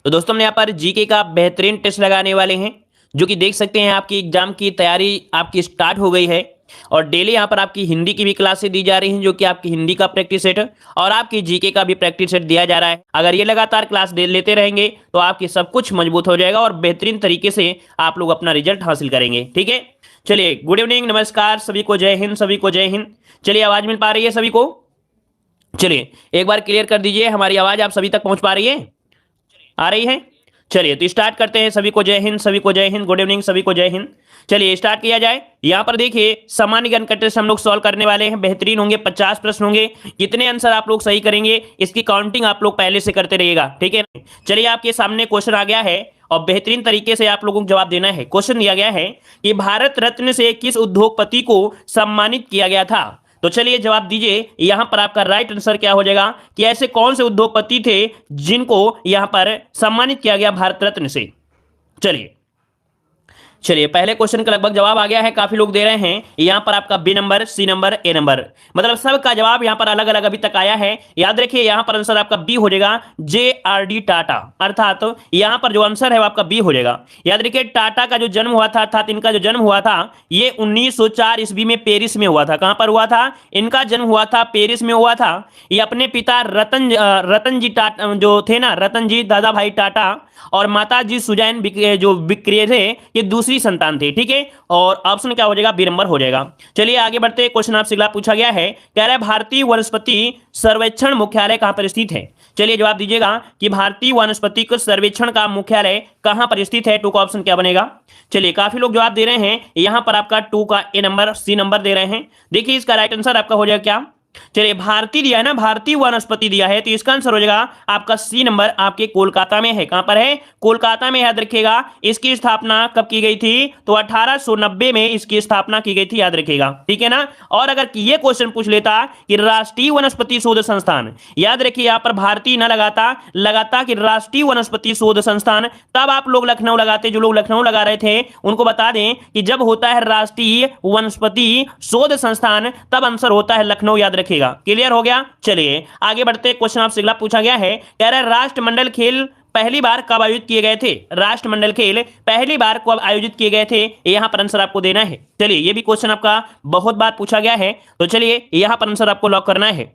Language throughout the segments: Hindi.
तो दोस्तों हम यहाँ पर जीके का बेहतरीन टेस्ट लगाने वाले हैं, जो कि देख सकते हैं आपकी एग्जाम की तैयारी आपकी स्टार्ट हो गई है। और डेली यहाँ पर आपकी हिंदी की भी क्लासेस दी जा रही हैं, जो कि आपकी हिंदी का प्रैक्टिस सेट और आपकी जीके का भी प्रैक्टिस सेट दिया जा रहा है। अगर ये लगातार क्लास लेते रहेंगे तो आपकी सब कुछ मजबूत हो जाएगा और बेहतरीन तरीके से आप लोग अपना रिजल्ट हासिल करेंगे। ठीक है, चलिए गुड इवनिंग, नमस्कार सभी को, जय हिंद, सभी को जय हिंद। चलिए आवाज मिल पा रही है सभी को? चलिए एक बार क्लियर कर दीजिए, हमारी आवाज आप सभी तक पहुंच पा रही है, आ रही है? चलिए तो स्टार्ट करते हैं। सभी को जय हिंद, सभी को जय हिंद, गुड इवनिंग, सभी को जय हिंद। चलिए स्टार्ट किया जाए। यहां पर देखिए सामान्य ज्ञान का टेस्ट हम लोग सॉल्व करने वाले हैं। बेहतरीन होंगे, 50 प्रश्न होंगे। कितने आंसर आप लोग सही करेंगे इसकी काउंटिंग आप लोग पहले से करते रहिएगा, ठीक है? चलिए आपके सामने क्वेश्चन आ गया है और बेहतरीन तरीके से आप लोगों को जवाब देना है। क्वेश्चन दिया गया है कि भारत रत्न से किस उद्योगपति को सम्मानित किया गया था? तो चलिए जवाब दीजिए। यहां पर आपका राइट आंसर क्या हो जाएगा कि ऐसे कौन से उद्योगपति थे जिनको यहां पर सम्मानित किया गया भारत रत्न से? चलिए पहले क्वेश्चन का लगभग जवाब आ गया है, काफी लोग दे रहे हैं। यहां पर आपका बी नंबर, सी नंबर, ए नंबर, मतलब सबका जवाब यहां पर अलग अलग अभी तक आया है। याद रखिए यहां पर आंसर आपका बी हो जाएगा, JRD टाटा, अर्थात तो यहां पर जो आंसर है वो आपका बी हो जाएगा। याद रखिए टाटा का जो जन्म हुआ था, अर्थात इनका जो जन्म हुआ था ये 1904 ईस्वी में पेरिस में हुआ था। कहां पर हुआ था? इनका जन्म हुआ था पेरिस में हुआ था। ये अपने पिता रतन जी टाटा जो थे ना, रतन जी दादा भाई टाटा, और माता जी सुजैन जो विक्रिय थे, ये दूसरी संतान थे। ठीक है, और ऑप्शन क्या हो जाएगा? बी नंबर हो जाएगा। चलिए आगे बढ़ते हैं। क्वेश्चन आपसे अगला पूछा गया है, कह रहा है भारतीय वनस्पति सर्वेक्षण मुख्यालय कहां पर स्थित है? चलिए जवाब दीजिएगा कि भारतीय वनस्पति सर्वेक्षण का मुख्यालय कहां पर स्थित है। टू का ऑप्शन क्या बनेगा? चलिए काफी लोग जवाब दे रहे हैं। यहां पर आपका टू का ए नंबर, सी नंबर दे रहे हैं। देखिए इसका राइट आंसर आपका हो जाएगा क्या? चलिए भारतीय दिया है ना, भारतीय वनस्पति दिया है, तो इसका आंसर हो जाएगा आपका सी नंबर, आपके कोलकाता में है। कहां पर है? कोलकाता में। याद रखिएगा इसकी स्थापना कब की गई थी? तो 1890 में इसकी स्थापना की गई थी, याद रखिएगा, ठीक है ना। और अगर ये क्वेश्चन पूछ लेता कि राष्ट्रीय वनस्पति शोध संस्थान, याद रखिए यहां पर भारतीय ना लगाता कि राष्ट्रीय वनस्पति शोध संस्थान, तब आप लोग लखनऊ लगाते। जो लोग लखनऊ लगा रहे थे उनको बता दें कि जब होता है राष्ट्रीय वनस्पति शोध संस्थान तब आंसर होता है लखनऊ, याद रखिएगा। क्लियर हो गया? चलिए आगे बढ़ते। क्वेश्चन आपसे अगला पूछा गया है, कह रहा है राष्ट्रमंडल खेल पहली बार कब आयोजित किए गए थे? राष्ट्रमंडल खेल पहली बार कब आयोजित किए गए थे, यहां पर आंसर आपको देना है। चलिए ये भी क्वेश्चन आपका बहुत बार पूछा गया है, तो चलिए यहां पर आंसर आपको लॉक करना है।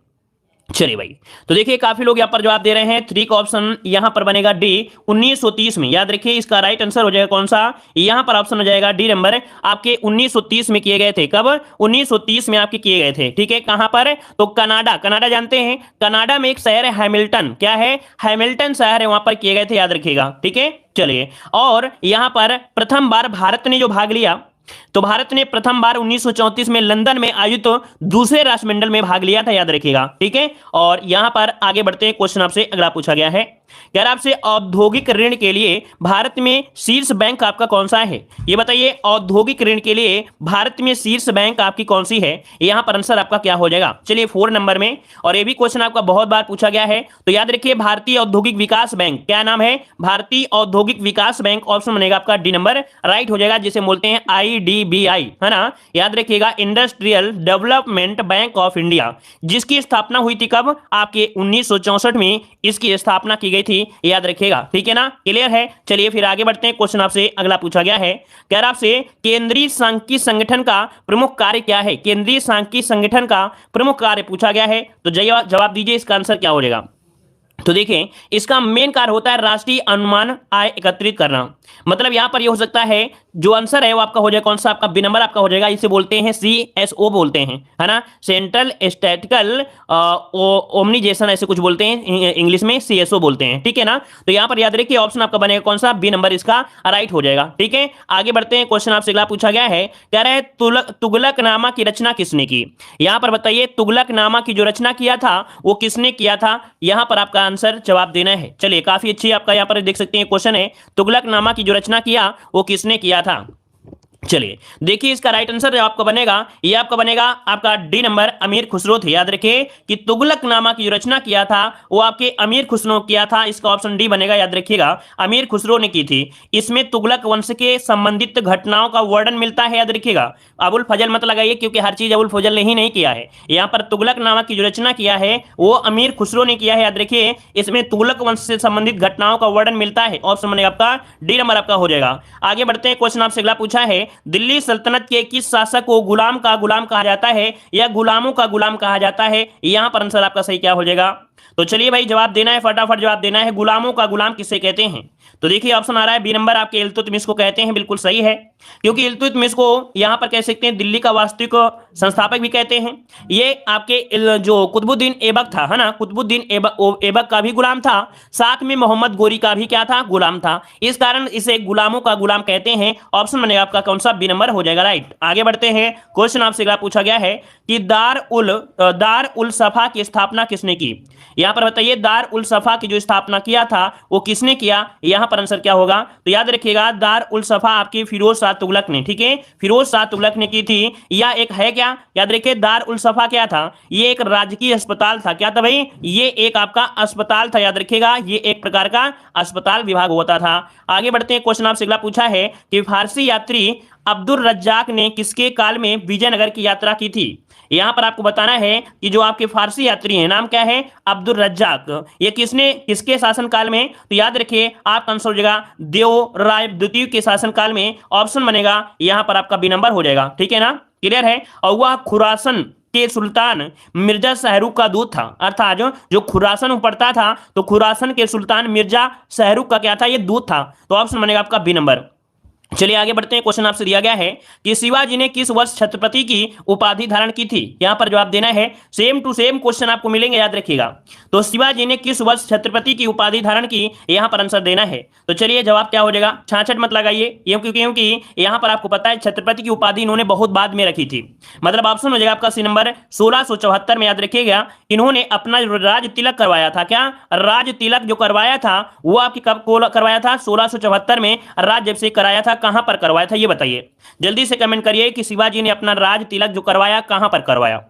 चलिए भाई, तो देखिए काफी लोग यहां पर जवाब दे रहे हैं। 3 का ऑप्शन यहां पर बनेगा डी, 1930 में। याद रखिए इसका राइट आंसर हो जाएगा कौन सा? यहां पर ऑप्शन हो जाएगा डी नंबर, आपके 1930 में किए गए थे। कब? 1930 में आपके किए गए थे। ठीक है, कहां पर? तो कनाडा जानते हैं, कनाडा में एक शहर है हैमिल्टन। क्या है? हैमिल्टन शहर है, वहां पर किए गए थे, याद रखिएगा। ठीक है, चलिए और यहां पर प्रथम बार भारत ने जो भाग लिया, तो भारत ने प्रथम बार 1934 में लंदन में आयोजित दूसरे राष्ट्रमंडल में भाग लिया था, याद रखिएगा। ठीक है, और यहां पर आगे बढ़ते हैं। क्वेश्चन आपसे अगला पूछा गया है, कह रहा आपसे औद्योगिक ऋण के लिए भारत में शीर्ष बैंक आपका कौन सा है? ये बताइए औद्योगिक ऋण के लिए भारत में शीर्ष बैंक आपकी कौन सी है? यहां पर आंसर आपका क्या हो जाएगा? चलिए 4 नंबर में, और ये भी क्वेश्चन आपका बहुत बार पूछा गया है, तो याद रखिए भारतीय औद्योगिक विकास बैंक। क्या नाम है? भारतीय औद्योगिक विकास बैंक। ऑप्शन बनेगा आपका डी नंबर, राइट हो जाएगा, जिसे बोलते हैं IDBI, है ना। याद रखिएगा industrial development bank of India, जिसकी स्थापना हुई थी कब? आपके 1964 में इसकी स्थापना की गई थी, याद रखिएगा। ठीक है ना, क्लियर है? चलिए फिर आगे बढ़ते हैं। क्वेश्चन आपसे अगला पूछा गया है, कह रहा आपसे केंद्रीय सांख्यिकी संगठन का प्रमुख कार्य क्या है? केंद्रीय सांख्यिकी संगठन का प्रमुख कार्य पूछा गया है, तो जवाब दीजिए इसका आंसर क्या हो जाएगा? तो देखें इसका मेन कार्य होता है राष्ट्रीय अनुमान आय एकत्रित करना। मतलब यहां पर ये हो सकता है जो आंसर है वो आपका हो जाएगा कौन सा? आपका बी नंबर आपका हो जाएगा। इसे बोलते हैं CSO बोलते हैं, है ना, सेंट्रल स्टैटिस्टिकल ओमनाइजेशन, ऐसे कुछ बोलते हैं इंग्लिश में, CSO बोलते हैं। ठीक है ना, तो यहां पर याद रखिए ऑप्शन आपका बनेगा कौन सा? बी नंबर इसका राइट हो जाएगा। ठीक है, आगे बढ़ते हैं। क्वेश्चन आपसे अगला पूछा गया है, कह रहा है तुगलकनामा की रचना किसने की? यहां पर बताइए तुगलकनामा की जो रचना किया था वो किसने किया था? यहां पर आपका आंसर जवाब देना है। चलिए काफी अच्छी आपका यहां पर देख सकते हैं क्वेश्चन है, तुगलकनामा की जो रचना किया वो किसने किया था? चलिए देखिए इसका राइट आंसर जो आपका बनेगा, ये आपका बनेगा आपका डी नंबर, अमीर खुसरो थे। याद रखिए कि तुगलकनामा की जो रचना किया था वो आपके अमीर खुसरो ने किया था। इसका ऑप्शन डी बनेगा। याद रखिएगा अमीर खुसरो ने की थी। इसमें तुगलक वंश के संबंधित घटनाओं का वर्णन मिलता है। याद रखिएगा अबुल फजल मत लगाइए, क्योंकि हर चीज अबुल फजल ने ही नहीं किया है। यहाँ पर तुगलकनामा की जो रचना किया है वो अमीर खुसरो ने किया है। याद रखिए इसमें तुगलक वंश से संबंधित घटनाओं का वर्णन मिलता है। ऑप्शन बनेगा आपका डी नंबर आपका हो जाएगा। आगे बढ़ते हैं, क्वेश्चन आपसे अगला पूछा है, दिल्ली सल्तनत के किस शासक को गुलाम का गुलाम कहा जाता है या गुलामों का गुलाम कहा जाता है? यहां पर आंसर आपका सही क्या हो जाएगा? तो चलिए भाई जवाब देना है, फटाफट जवाब देना है। गुलामों का गुलाम किसे कहते हैं? तो देखिए ऑप्शन आ रहा है बी नंबर, आपके इल्तुतमिश को कहते हैं। बिल्कुल सही है, क्योंकि इल्तुतमिश को यहां पर कह सकते हैं दिल्ली का वास्तविक संस्थापक भी कहते हैं। ये आपके जो कुतुबुद्दीन ऐबक था, है ना, कुतुबुद्दीन ऐबक का भी गुलाम था, साथ में मोहम्मद गोरी का भी क्या था? गुलाम था। इस कारण इसे गुलामों का गुलाम कहते हैं। ऑप्शन बनेगा आपका कौन सा? बी नंबर हो जाएगा। राइट, आगे बढ़ते हैं। क्वेश्चन आपसे अगला पूछा गया है कि दार उल सफा की स्थापना किसने की? यहां पर बताइए दार उल सफा की जो स्थापना किया था वो किसने किया? यहां पर आंसर क्या होगा? तो याद रखिएगा दार उल सफा आपकी फिरोज शाह तुगलक ने, ठीक है, फिरोज शाह तुगलक ने की थी। या एक है क्या? याद रखिए दार उल सफा क्या था? ये एक राजकीय अस्पताल था। क्या था भाई? ये एक आपका अस्पताल था। याद रखिएगा ये एक प्रकार का अस्पताल विभाग होता था। आगे बढ़ते हैं, क्वेश्चन आपसे अगला पूछा है कि फारसी यात्री अब्दुल रज्जाक ने किसके काल में विजयनगर की यात्रा की थी? यहां पर आपको बताना है कि जो आपके फारसी यात्री हैं नाम क्या है? अब्दुल रज्जाक। ये किसके शासन काल में? तो याद रखिए आपका आंसर हो जाएगा देव राय द्वितीय के शासन काल में। ऑप्शन बनेगा यहां पर आपका बी नंबर हो जाएगा। ठीक है ना, क्लियर है। और वह खुरासन के सुल्तान मिर्जा शाहरुख का दूत था। अर्थात जो खुरासन पड़ता था तो खुरासन के सुल्तान मिर्जा शाहरुख का क्या था? ये दूत था। तो ऑप्शन बनेगा आपका बी नंबर। चलिए आगे बढ़ते हैं। क्वेश्चन आपसे दिया गया है कि शिवाजी ने किस वर्ष छत्रपति की उपाधि धारण की थी? यहां पर जवाब देना है। सेम टू सेम क्वेश्चन आपको मिलेंगे, याद रखिएगा। तो शिवाजी ने किस वर्ष छत्रपति की उपाधि धारण की? यहां पर आंसर देना है। तो चलिए जवाब क्या हो जाएगा? छाछठ मत लगाइए, क्योंकि यहां पर आपको पता है छत्रपति की उपाधि इन्होंने बहुत बाद में रखी थी। मतलब ऑप्शन हो जाएगा आपका सी नंबर 1674 में। याद रखिएगा इन्होंने अपना राज तिलक करवाया था। क्या राज तिलक जो करवाया था वो आपकी कब करवाया था? 1674 में राज जब से कराया था। कहां पर करवाया था ये बताइए, जल्दी से कमेंट करिए कि शिवाजी ने अपना राज तिलक जो करवाया कहां पर करवाया।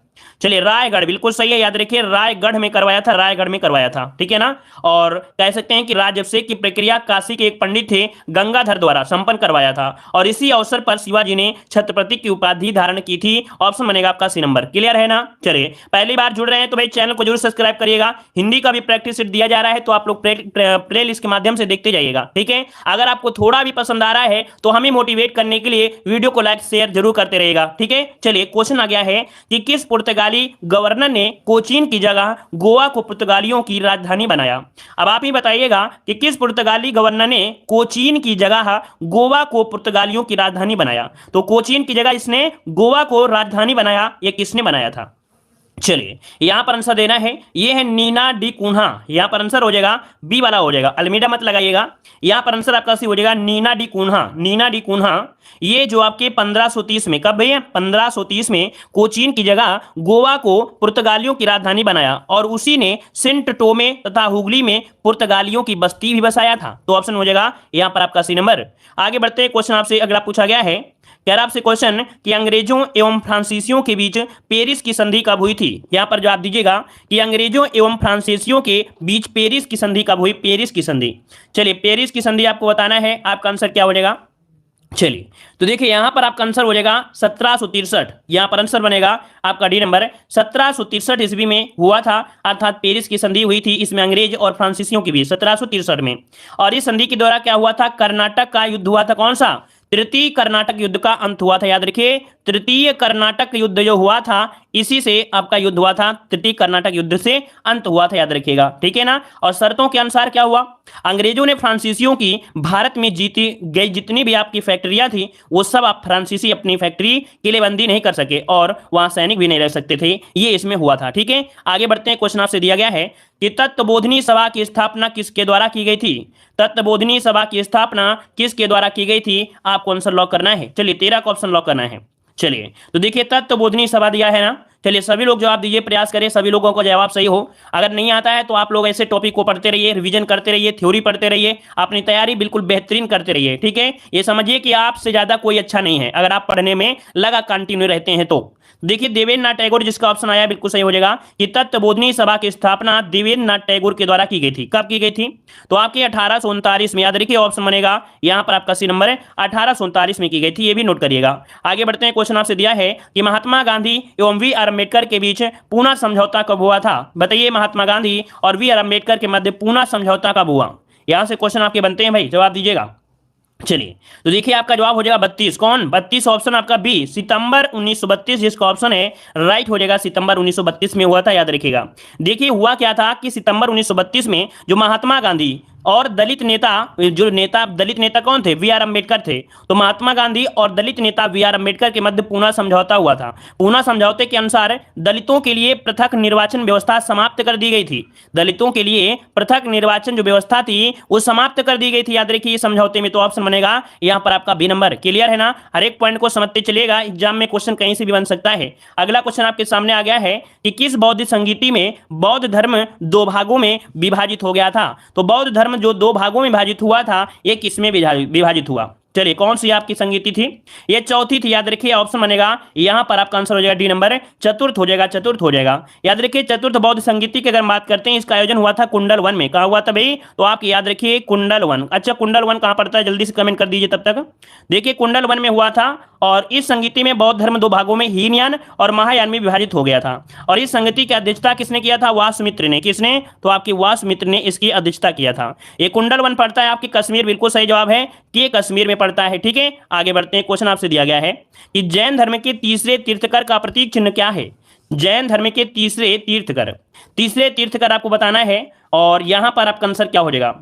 चलिए रायगढ़, बिल्कुल सही है। याद रखिए रायगढ़ में करवाया था, रायगढ़ में करवाया था। ठीक है ना। और कह सकते हैं कि राजअभिषेक की प्रक्रिया काशी के एक पंडित थे गंगाधर द्वारा संपन्न करवाया था। और इसी अवसर पर शिवाजी ने छत्रपति की उपाधि धारण की थी। ऑप्शन बनेगा आपका सी नंबर। क्लियर है ना। चलिए पहली बार जुड़ रहे हैं तो भाई चैनल को जरूर सब्सक्राइब करिएगा। हिंदी का भी प्रैक्टिस सेट दिया जा रहा है तो आप लोग प्ले लिस्ट के माध्यम से देखते जाइएगा। ठीक है, अगर आपको थोड़ा भी पसंद आ रहा है तो हमें मोटिवेट करने के लिए वीडियो को लाइक शेयर जरूर करते रहिएगा। ठीक है, चलिए क्वेश्चन आ गया है कि किस पुर्तगाली गवर्नर ने कोचीन की जगह गोवा को पुर्तगालियों की राजधानी बनाया? अब आप ही बताइएगा कि किस पुर्तगाली गवर्नर ने कोचीन की जगह गोवा को पुर्तगालियों की राजधानी बनाया? तो कोचीन की जगह इसने गोवा को राजधानी बनाया, ये किसने बनाया था? चलिए यहां पर आंसर देना है, ये है नीना डी कुन्हा। यहां पर आंसर हो जाएगा बी वाला हो जाएगा, अल्मीडा मत लगाइएगा। यहां पर आंसर आपका सी हो जाएगा नीना डी कुन्हा। नीना डी कुन्हा ये जो आपके 1530 में, कब भैया? 1530 में कोचीन की जगह गोवा को पुर्तगालियों की राजधानी बनाया और उसी ने सेंट टोमे तथा हुगली में पुर्तगालियों की बस्ती भी बसाया था। तो ऑप्शन हो जाएगा यहां पर आपका सी नंबर। आगे बढ़ते हैं, क्वेश्चन आपसे अगला पूछा गया है, कह रहा आपसे क्वेश्चन कि अंग्रेजों एवं फ्रांसीसियों के बीच पेरिस की संधि कब हुई थी? यहां पर जवाब दीजिएगा कि अंग्रेजों एवं फ्रांसीसियों के बीच पेरिस की संधि कब हुई? पेरिस की संधि। चलिए पेरिस की संधि आपको बताना है, आपका आंसर क्या हो जाएगा? चलिए तो देखिए यहां पर आपका आंसर हो जाएगा 1763। यहां पर आंसर बनेगा आपका डी नंबर। 1763 ईस्वी में हुआ था, अर्थात पेरिस की संधि हुई थी इसमें अंग्रेज और फ्रांसीसियों के बीच 1763 में। और इस संधि के द्वारा क्या हुआ था? कर्नाटक का युद्ध हुआ था। कौन सा? तृतीय कर्नाटक युद्ध का अंत हुआ था। याद रखिए तृतीय कर्नाटक युद्ध जो हुआ था इसी से आपका युद्ध हुआ था, तृतीय कर्नाटक युद्ध से अंत हुआ था। याद रखिएगा, ठीक है ना। और शर्तों के अनुसार क्या हुआ? अंग्रेजों ने फ्रांसीसियों की भारत में जीती गई जितनी भी आपकी फैक्ट्रियां थी वो सब आप फ्रांसीसी अपनी फैक्ट्री किलेबंदी नहीं कर सके और वहां सैनिक भी नहीं रह सकते थे, ये इसमें हुआ था। ठीक है, आगे बढ़ते हैं। क्वेश्चन आपसे दिया गया है कि तत्वबोधिनी सभा की स्थापना किसके द्वारा की गई थी? तत्वबोधिनी सभा की स्थापना किसके द्वारा की गई थी? आपको आंसर लॉक करना है। चलिए 13 का ऑप्शन लॉक करना है। चलिए तो देखिए तत्वबोधिनी सभा दिया है ना, चलिए सभी लोग जवाब दीजिए, प्रयास करिए सभी लोगों का जवाब सही हो। अगर नहीं आता है तो आप लोग ऐसे टॉपिक को पढ़ते रहिए, रिवीजन करते रहिए, थ्योरी पढ़ते रहिए, अपनी तैयारी बिल्कुल बेहतरीन करते रहिए। ठीक है, ये समझिए कि आपसे ज्यादा कोई अच्छा नहीं है अगर आप पढ़ने में लगा कंटिन्यू रहते हैं तो। देखिए देवेंद्रनाथ टैगोर, जिसका ऑप्शन आया बिल्कुल सही हो जाएगा कि तत्वबोधिनी सभा की स्थापना देवेंद्रनाथ टैगोर के द्वारा की गई थी। कब की गई थी? तो आपके 1839 में, याद रखिए ऑप्शन बनेगा यहां पर आपका सी नंबर है, 1839 में की गई थी, ये भी नोट करिएगा। आगे बढ़ते हैं, क्वेश्चन आपसे दिया है कि महात्मा गांधी एवं वी आर अम्बेडकर के बीच पूना समझौता कब हुआ था? बताइए, महात्मा गांधी और वी आर अम्बेडकर के मध्य पूना समझौता कब हुआ? यहां से क्वेश्चन आपके बनते हैं भाई, जवाब दीजिएगा। चलिए तो देखिए आपका जवाब हो जाएगा 32। कौन 32? ऑप्शन आपका बी, सितंबर 1932, जिसका ऑप्शन है राइट हो जाएगा। सितंबर 1932 में हुआ था, याद रखिएगा। देखिए हुआ क्या था कि सितंबर 1932 में जो महात्मा गांधी और दलित नेता, दलित नेता कौन थे? वी आर अम्बेडकर थे। तो महात्मा गांधी और दलित नेता वी आर अम्बेडकर के मध्य पूना समझौता हुआ था। पूना समझौते के अनुसार दलितों के लिए पृथक निर्वाचन व्यवस्था समाप्त कर दी गई थी। दलितों के लिए पृथक निर्वाचन जो व्यवस्था थी वो समाप्त कर दी गई थी, याद रखिए समझौते में। तो ऑप्शन बनेगा यहां पर आपका बी नंबर। क्लियर है ना? हर एक पॉइंट को समझते चलिएगा, एग्जाम में क्वेश्चन कहीं से भी बन सकता है। अगला क्वेश्चन आपके सामने आ गया है कि किस बौद्ध संगीति में बौद्ध धर्म दो भागों में विभाजित हो गया था? तो बौद्ध धर्म जो दो भागों में विभाजित हुआ था, ये किसमें विभाजित हुआ? चलिए कौन सी आपकी संगीति थी? ये चौथी थी, याद रखिए ऑप्शन बनेगा यहां पर आपका आंसर हो जाएगा डी नंबर, चतुर्थ हो जाएगा, चतुर्थ हो जाएगा। याद रखिए चतुर्थ बौद्ध संगीति की अगर बात करते हैं, इसका आयोजन हुआ था कुंडल वन में। कहां हुआ था भाई? तो आप याद रखिए कुंडल वन। अच्छा कुंडल वन कहां पड़ता है? जल्दी से कमेंट कर दीजिए तब तक। देखिए कुंडल वन में हुआ था और इस संगीति में बौद्ध धर्म दो भागों में हीनयान और महायान में विभाजित हो गया था। और इस संगीति की अध्यक्षता किसने किया था? वासुमित्र ने। किसने? तो आपकी वासुमित्र ने इसकी अध्यक्षता किया था। ये कुंडल वन पड़ता है आपकी कश्मीर, बिल्कुल सही जवाब है कि ये कश्मीर में पड़ता है। ठीक है, आगे बढ़ते हैं। क्वेश्चन आपसे दिया गया है कि जैन धर्म के तीसरे तीर्थकर का प्रतीक चिन्ह क्या है? जैन धर्म के तीसरे तीर्थकर आपको बताना है। और यहां पर आपका आंसर क्या हो जाएगा?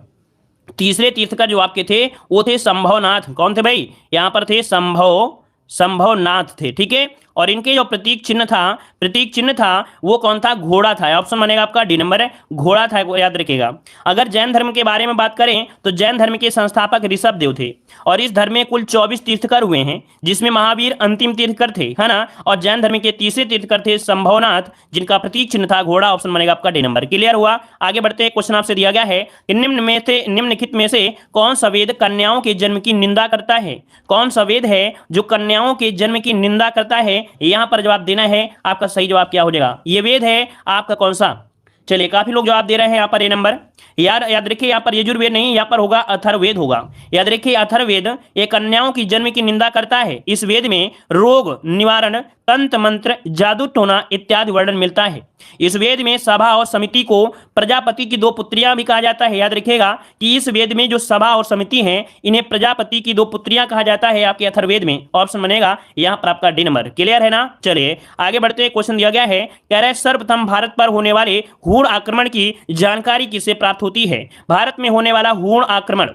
तीसरे तीर्थकर जो आपके थे वो थे संभवनाथ। कौन थे भाई? यहां पर थे संभवनाथ थे। ठीक है, और इनके जो प्रतीक चिन्ह था वो कौन था? घोड़ा था। ऑप्शन बनेगा आपका डी नंबर है, घोड़ा था, याद रखिएगा। अगर जैन धर्म के बारे में बात करें तो जैन धर्म के संस्थापक ऋषभ देव थे और इस धर्म में कुल 24 तीर्थकर हुए हैं, जिसमें महावीर अंतिम तीर्थकर थे, है ना। और जैन धर्म के तीसरे तीर्थकर थे संभवनाथ, जिनका प्रतीक चिन्ह था घोड़ा। ऑप्शन बनेगा आपका डी नंबर। क्लियर हुआ? आगे बढ़ते हैं। क्वेश्चन आपसे दिया गया है कि निम्नलिखित में से कौन सा वेद कन्याओं के जन्म की निंदा करता है? कौन सा वेद है जो कन्याओं के जन्म की निंदा करता है? यहां पर जवाब देना है। आपका सही जवाब क्या हो जाएगा? ये वेद है आपका कौन सा? चलिए काफी लोग जवाब दे रहे हैं यहाँ पर ए नंबर। याद रखिए यहाँ पर यजुर्वेद नहीं, यहाँ पर होगा अथर्ववेद होगा। याद रखिए अथर्ववेद ये कन्याओं की जन्म की निंदा करता है। इस वेद में रोग निवारण, तंत्र मंत्र, जादू टोना इत्यादि वर्णन मिलता है। इस वेद में सभा और समिति को प्रजापति की दो पुत्रियां भी कहा जाता है। याद रखिएगा कि इस वेद में जो सभा और समिति हैं इन्हें प्रजापति की दो पुत्रियां कहा जाता है आपके अथर्ववेद में। ऑप्शन बनेगा यहाँ पर आपका डी नंबर। क्लियर है ना? चलिए आगे बढ़ते हैं। क्वेश्चन दिया गया है, कह रहा है सर्वप्रथम भारत पर होने वाले हूण आक्रमण की जानकारी किसे प्राप्त होती है? भारत में होने वाला हूण आक्रमण,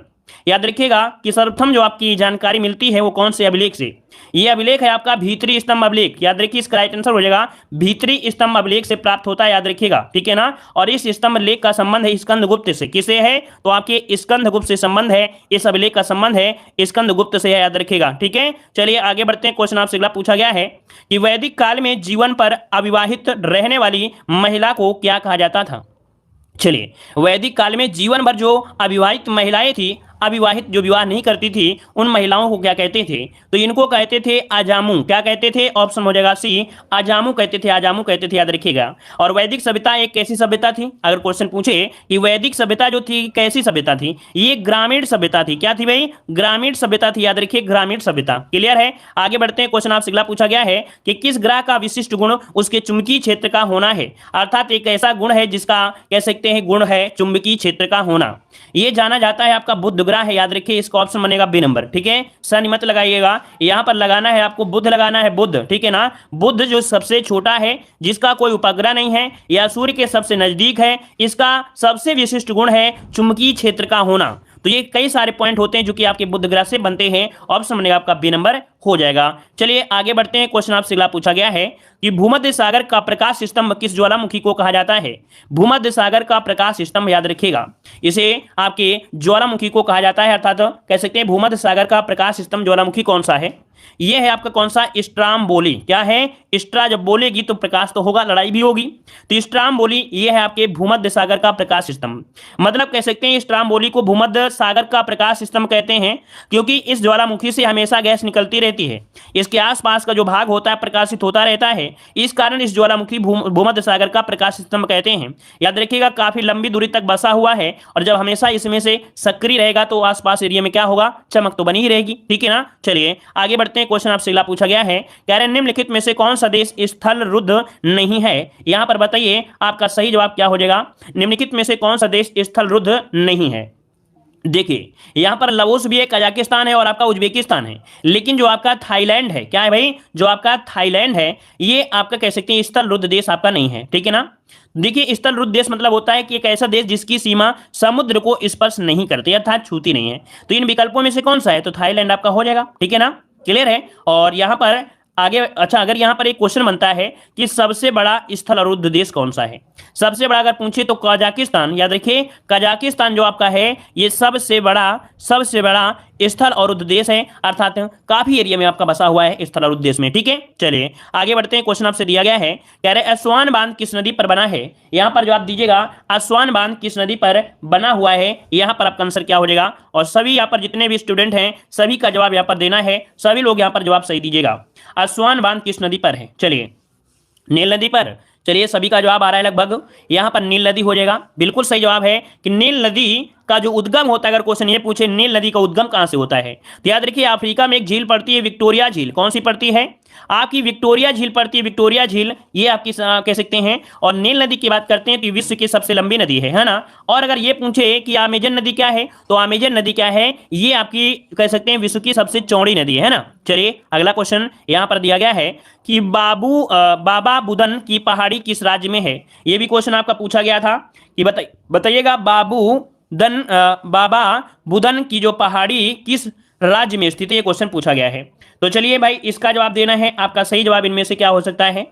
याद रखिएगा कि सर्वप्रथम जो आपकी जानकारी मिलती है वो कौन से अभिलेख से? ये अभिलेख है आपका भीतरी स्तंभ अभिलेख। याद रखिए इसका राइट आंसर हो जाएगा भीतरी स्तंभ अभिलेख से प्राप्त होता है, याद रखिएगा। ठीक है ना? और इस स्तंभ अभिलेख का संबंध है स्कंदगुप्त से। किसे है? तो आपके स्कंदगुप्त से संबंध है, इस अभिलेख का संबंध है स्कंदगुप्त से है, याद रखिएगा। ठीक है, चलिए आगे बढ़ते हैं। क्वेश्चन आपसे अगला पूछा गया है कि वैदिक काल में जीवन पर अविवाहित रहने वाली महिला को क्या कहा जाता था? चलिए वैदिक काल में जीवन भर जो अविवाहित महिलाएं थी, अविवाहित जो विवाह नहीं करती थी, उन महिलाओं को क्या कहते थे? तो इनको कहते थे आजामू। क्या कहते थे? ऑप्शन हो जाएगा सी, आजामू कहते थे, आजामू कहते थे, याद रखिएगा। और वैदिक सभ्यता एक कैसी सभ्यता थी? अगर क्वेश्चन पूछे कि वैदिक सभ्यता जो थी कैसी सभ्यता थी, ये ग्रामीण सभ्यता थी। क्या थी भाई? ग्रामीण सभ्यता थी, याद रखिए ग्रामीण सभ्यता। क्लियर है? आगे बढ़ते हैं। क्वेश्चन आपसे अगला पूछा गया है कि किस ग्रह का विशिष्ट गुण उसके चुंबकीय क्षेत्र का होना है? अर्थात एक ऐसा गुण है जिसका कह सकते हैं गुण है चुंबकीय क्षेत्र का होना। ये जाना जाता है आपका बुध ग्रह है, याद रखिए इसका ऑप्शन बनेगा बी नंबर। ठीक है, शनि मत लगाइएगा, यहां पर लगाना है आपको बुध लगाना है, बुध। ठीक है ना? बुध जो सबसे छोटा है, जिसका कोई उपग्रह नहीं है या सूर्य के सबसे नजदीक है, इसका सबसे विशिष्ट गुण है चुंबकीय क्षेत्र का होना। तो ये कई सारे पॉइंट होते हैं जो कि आपके बुध ग्रह से बनते हैं। ऑप्शन बनेगा आपका बी नंबर हो जाएगा। चलिए आगे बढ़ते हैं। क्वेश्चन आपसे अगला पूछा गया है कि भूमध्य सागर का प्रकाश स्तंभ किस ज्वालामुखी को कहा जाता है? भूमध्य सागर का प्रकाश स्तंभ, याद रखिएगा इसे आपके ज्वालामुखी को कहा जाता है, अर्थात कह सकते हैं भूमध्य सागर का प्रकाश स्तंभ ज्वालामुखी कौन सा है? ये है आपका कौन सा, स्ट्रामबोली। क्या है, स्ट्रा जब बोलेगी तो प्रकाश तो होगा, लड़ाई भी होगी, तो स्ट्रामबोली ये है आपके भूमध्य सागर का प्रकाश स्तंभ। मतलब कह सकते हैं स्ट्रामबोली को भूमध्य सागर का प्रकाश स्तंभ कहते हैं, क्योंकि इस ज्वालामुखी से हमेशा गैस निकलती रहती है, इसके आसपास का जो भाग होता है प्रकाशित होता रहता है, इस कारण इस ज्वालामुखी भूमध्य सागर का प्रकाश स्तंभ कहते हैं। याद रखिएगा काफी लंबी दूरी तक बसा हुआ है, और जब हमेशा इसमें से सक्रिय रहेगा तो आसपास एरिया में क्या होगा, चमक तो बनी ही रहेगी। ठीक है ना, चलिए आगे बढ़ते हैं। क्वेश्चन आपसे अगला पूछा गया है, कह रहे निम्नलिखित में से कौन सा देश स्थल रुद्ध नहीं है। यहां पर बताइए आपका सही जवाब क्या हो जाएगा, निम्नलिखित में से कौन सा देश स्थल रुद्ध नहीं है। देखिए यहां पर लाओस भी है, कजाकिस्तान है और आपका उज्बेकिस्तान है, लेकिन जो आपका थाईलैंड है, क्या है भाई, जो आपका थाईलैंड है, ये आपका कह सकते हैं स्थल रुद्ध देश आपका नहीं है। ठीक है ना, देखिए स्थल रुद्ध देश मतलब होता है कि एक ऐसा देश जिसकी सीमा समुद्र को स्पर्श नहीं करती, अर्थात छूती नहीं है। तो इन विकल्पों में से कौन सा है, तो थाईलैंड आपका हो जाएगा। ठीक है ना, क्लियर है। और यहां पर आगे, अच्छा अगर यहां पर एक क्वेश्चन बनता है कि सबसे बड़ा स्थल अवरुद्ध देश कौन सा है, सबसे बड़ा अगर पूछे तो कजाकिस्तान। याद रखिए कजाकिस्तान जो आपका है ये सबसे बड़ा स्थल अवरुद्ध देश है, अर्थात काफी एरिया में आपका बसा हुआ है स्थल अवरुद्ध देश में। ठीक है, चलिए आगे बढ़ते हैं। क्वेश्चन आपसे दिया गया है, कह रहे असवान बांध किस नदी पर बना है। यहां पर जवाब दीजिएगा असवान बांध किस नदी पर बना हुआ है, यहां पर आपका आंसर क्या हो जाएगा। और सभी यहां पर जितने भी स्टूडेंट हैं सभी का जवाब यहां पर देना है, सभी लोग यहां पर जवाब सही दीजिएगा। असवान बांध किस नदी पर है, चलिए नील नदी पर। चलिए सभी का जवाब आ रहा है लगभग, यहां पर नील नदी हो जाएगा। बिल्कुल सही जवाब है कि नील नदी का जो उद्गम होता है, अगर क्वेश्चन ये पूछे नील नदी का उद्गम कहां से होता है, तो याद रखिए अफ्रीका में एक झील पड़ती है विक्टोरिया झील। कौन सी पड़ती है, आपकी विक्टोरिया झील पड़ती है, विक्टोरिया झील ये आपकी कह सकते हैं। और नील नदी की बात करते हैं तो विश्व की सबसे लंबी नदी है ना। और अगर ये पूछे कि अमेजन नदी क्या है, तो अमेजन नदी क्या है, ये आपकी कह सकते हैं विश्व की सबसे चौड़ी नदी है ना। चलिए अगला क्वेश्चन यहां पर दिया गया है कि बाबा बुदन की पहाड़ी किस राज्य में है। ये भी क्वेश्चन आपका पूछा गया था कि बताइएगा बाबा बुदन की जो पहाड़ी किस राज्य में स्थित है, ये क्वेश्चन पूछा गया है। तो चलिए भाई इसका जवाब देना है, आपका सही जवाब इनमें से क्या हो सकता है।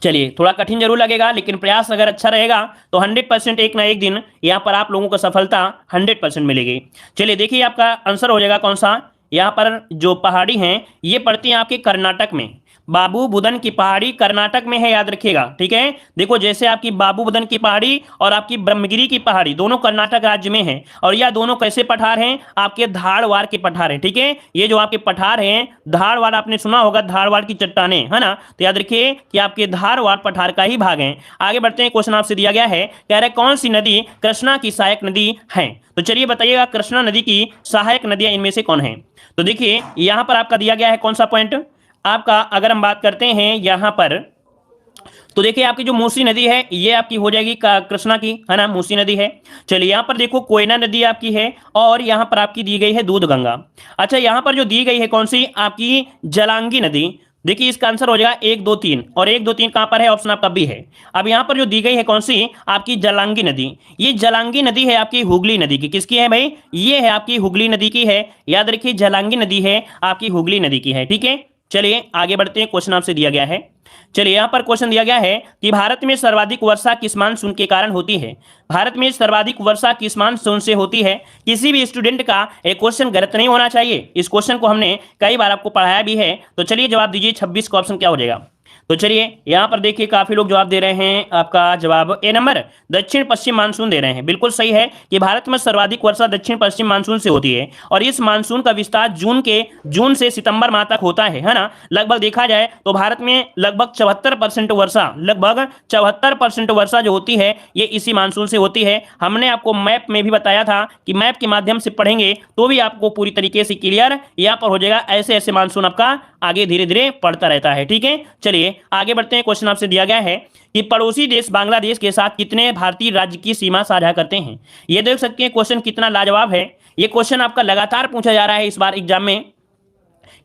चलिए थोड़ा कठिन जरूर लगेगा, लेकिन प्रयास अगर अच्छा रहेगा तो 100% एक ना एक दिन यहां पर आप लोगों को सफलता 100% मिलेगी। चलिए देखिए आपका आंसर हो जाएगा कौन सा, यहां पर जो पहाड़ी हैं ये पड़ती हैं आपके कर्नाटक में। बाबू बुदन की पहाड़ी कर्नाटक में है, याद रखिएगा। ठीक है, देखो जैसे आपकी बाबू बुदन की पहाड़ी और आपकी ब्रह्मगिरी की पहाड़ी दोनों कर्नाटक राज्य में है, और यह दोनों कैसे पठार हैं, आपके धारवाड़ के पठार हैं। ठीक है, ये जो आपके पठार हैं धारवाड़, आपने सुना होगा धारवाड़ की चट्टानें है ना, तो याद रखिए कि आपके धारवाड़ पठार का ही भाग है। आगे बढ़ते हैं, क्वेश्चन आपसे दिया गया है, कह रहे कौन सी नदी कृष्णा की सहायक नदी है। तो चलिए बताइएगा कृष्णा नदी की सहायक नदियां इनमें से कौन है। तो देखिए यहां पर आपका दिया गया है कौन सा पॉइंट आपका, अगर हम बात करते हैं यहां पर, तो देखिए आपकी जो मूसी नदी है ये आपकी हो जाएगी कृष्णा की है ना, मूसी नदी है। चलिए यहां पर देखो कोयना नदी आपकी है, और यहां पर आपकी दी गई है दूध गंगा। अच्छा यहां पर जो दी गई है कौन सी, आपकी जलांगी नदी। देखिए इसका आंसर हो जाएगा 1 2 3, और 1 2 3 कहां पर है, ऑप्शन आपका बी है। अब यहां पर जो दी गई है कौन सी, आपकी जलांगी नदी। ये जलांगी नदी है आपकी हुगली नदी की, किसकी है भाई, ये है आपकी हुगली नदी की है। याद रखिए जलांगी नदी है आपकी हुगली नदी की है। ठीक है, चलिए आगे बढ़ते हैं। क्वेश्चन आपसे दिया गया है, चलिए यहां पर क्वेश्चन दिया गया है कि भारत में सर्वाधिक वर्षा किस मानसून के कारण होती है। भारत में सर्वाधिक वर्षा किस मानसून से होती है। किसी भी स्टूडेंट का एक क्वेश्चन गलत नहीं होना चाहिए, इस क्वेश्चन को हमने कई बार आपको पढ़ाया भी है। तो चलिए जवाब दीजिए 26 का ऑप्शन क्या हो जाएगा। तो चलिए यहां पर देखिए काफी लोग जवाब दे रहे हैं, आपका जवाब ए नंबर दक्षिण पश्चिम मानसून दे रहे हैं। बिल्कुल सही है कि भारत में सर्वाधिक वर्षा दक्षिण पश्चिम मानसून से होती है, और इस मानसून का विस्तार जून से सितंबर माह तक होता है ना। लगभग देखा जाए तो भारत में लगभग 74% वर्षा, लगभग 74% वर्षा जो होती है ये इसी मानसून से होती है। हमने आपको मैप में भी बताया था कि मैप के माध्यम से पढ़ेंगे तो भी आपको पूरी तरीके से क्लियर यहाँ पर हो जाएगा। ऐसे ऐसे मानसून आपका आगे धीरे धीरे पढ़ता रहता है। ठीक है, चलिए आगे बढ़ते हैं। क्वेश्चन आपसे दिया गया है कि पड़ोसी देश बांग्लादेश के साथ कितने भारतीय राज्य की सीमा साझा करते हैं। ये देख सकते हैं क्वेश्चन कितना लाजवाब है। ये क्वेश्चन आपका लगातार पूछा जा रहा है इस बार एग्जाम में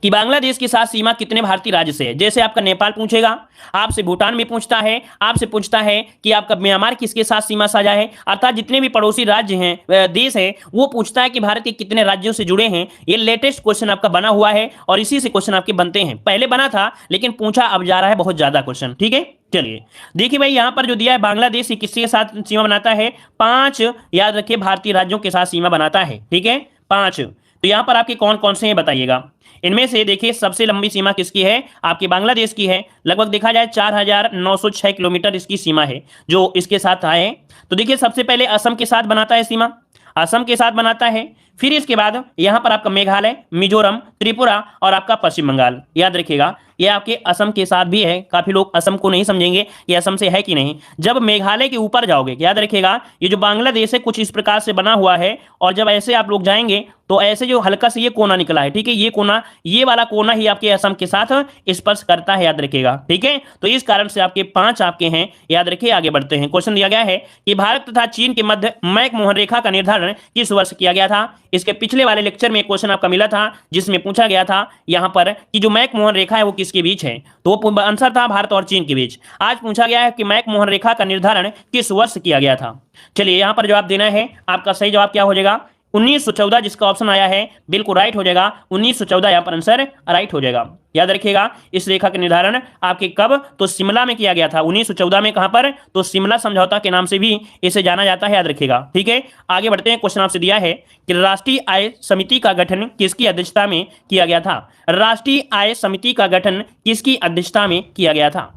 कि बांग्लादेश के साथ सीमा कितने भारतीय राज्य से है। जैसे आपका नेपाल पूछेगा, आपसे भूटान भी पूछता है, आपसे पूछता है कि आपका म्यांमार किसके साथ सीमा साझा है। अर्थात जितने भी पड़ोसी राज्य हैं, देश है, वो पूछता है कि भारत के कितने राज्यों से जुड़े हैं। ये लेटेस्ट क्वेश्चन आपका बना हुआ है और इसी से क्वेश्चन आपके बनते हैं। पहले बना था लेकिन पूछा अब जा रहा है बहुत ज्यादा क्वेश्चन। ठीक है, चलिए देखिए भाई यहां पर जो दिया है बांग्लादेश किसके साथ सीमा बनाता है, 5 याद रखिए भारतीय राज्यों के साथ सीमा बनाता है। ठीक है, 5। तो यहां पर आपके कौन कौन से हैं बताइएगा। इनमें से देखिए सबसे लंबी सीमा किसकी है, आपकी बांग्लादेश की है। लगभग देखा जाए 4906 किलोमीटर इसकी सीमा है जो इसके साथ आए। तो देखिए सबसे पहले असम के साथ बनाता है सीमा, असम के साथ बनाता है। फिर इसके बाद यहां पर आपका मेघालय, मिजोरम, त्रिपुरा और आपका पश्चिम बंगाल। याद रखिएगा ये आपके असम के साथ भी है। काफी लोग असम को नहीं समझेंगे कि असम से है कि नहीं। जब मेघालय के ऊपर जाओगे, याद रखिएगा ये जो बांग्लादेश है कुछ इस प्रकार से बना हुआ है, और जब ऐसे आप लोग जाएंगे तो ऐसे जो हल्का से ये कोना निकला है, ठीक है, ये कोना, ये वाला कोना ही आपके असम के साथ स्पर्श करता है, याद रखिएगा। ठीक है, तो इस कारण से आपके 5 आपके हैं, याद रखिए। आगे बढ़ते हैं। क्वेश्चन दिया गया है कि भारत तथा चीन के मध्य मैक-मोहन रेखा का निर्धारण किस वर्ष किया गया था। इसके पिछले वाले लेक्चर में क्वेश्चन आपका मिला था जिसमें पूछा गया था यहां पर कि जो मैक-मोहन रेखा है वो किसके बीच है, तो वो आंसर था भारत और चीन के बीच। आज पूछा गया है कि मैक-मोहन रेखा का निर्धारण किस वर्ष किया गया था। चलिए यहां पर जवाब देना है। आपका सही जवाब क्या हो जाएगा, 1914, जिसका ऑप्शन आया है बिल्कुल राइट हो जाएगा। 1914 यहां पर आंसर राइट हो जाएगा। याद रखिएगा इस रेखा का निर्धारण आपके कब, तो शिमला में किया गया था 1914 में। कहां पर, तो शिमला समझौता के नाम से भी इसे जाना जाता है, याद रखिएगा। ठीक है, आगे बढ़ते हैं। क्वेश्चन आपसे दिया है कि राष्ट्रीय आय समिति का गठन किसकी अध्यक्षता में किया गया था। राष्ट्रीय आय समिति का गठन किसकी अध्यक्षता में किया गया था।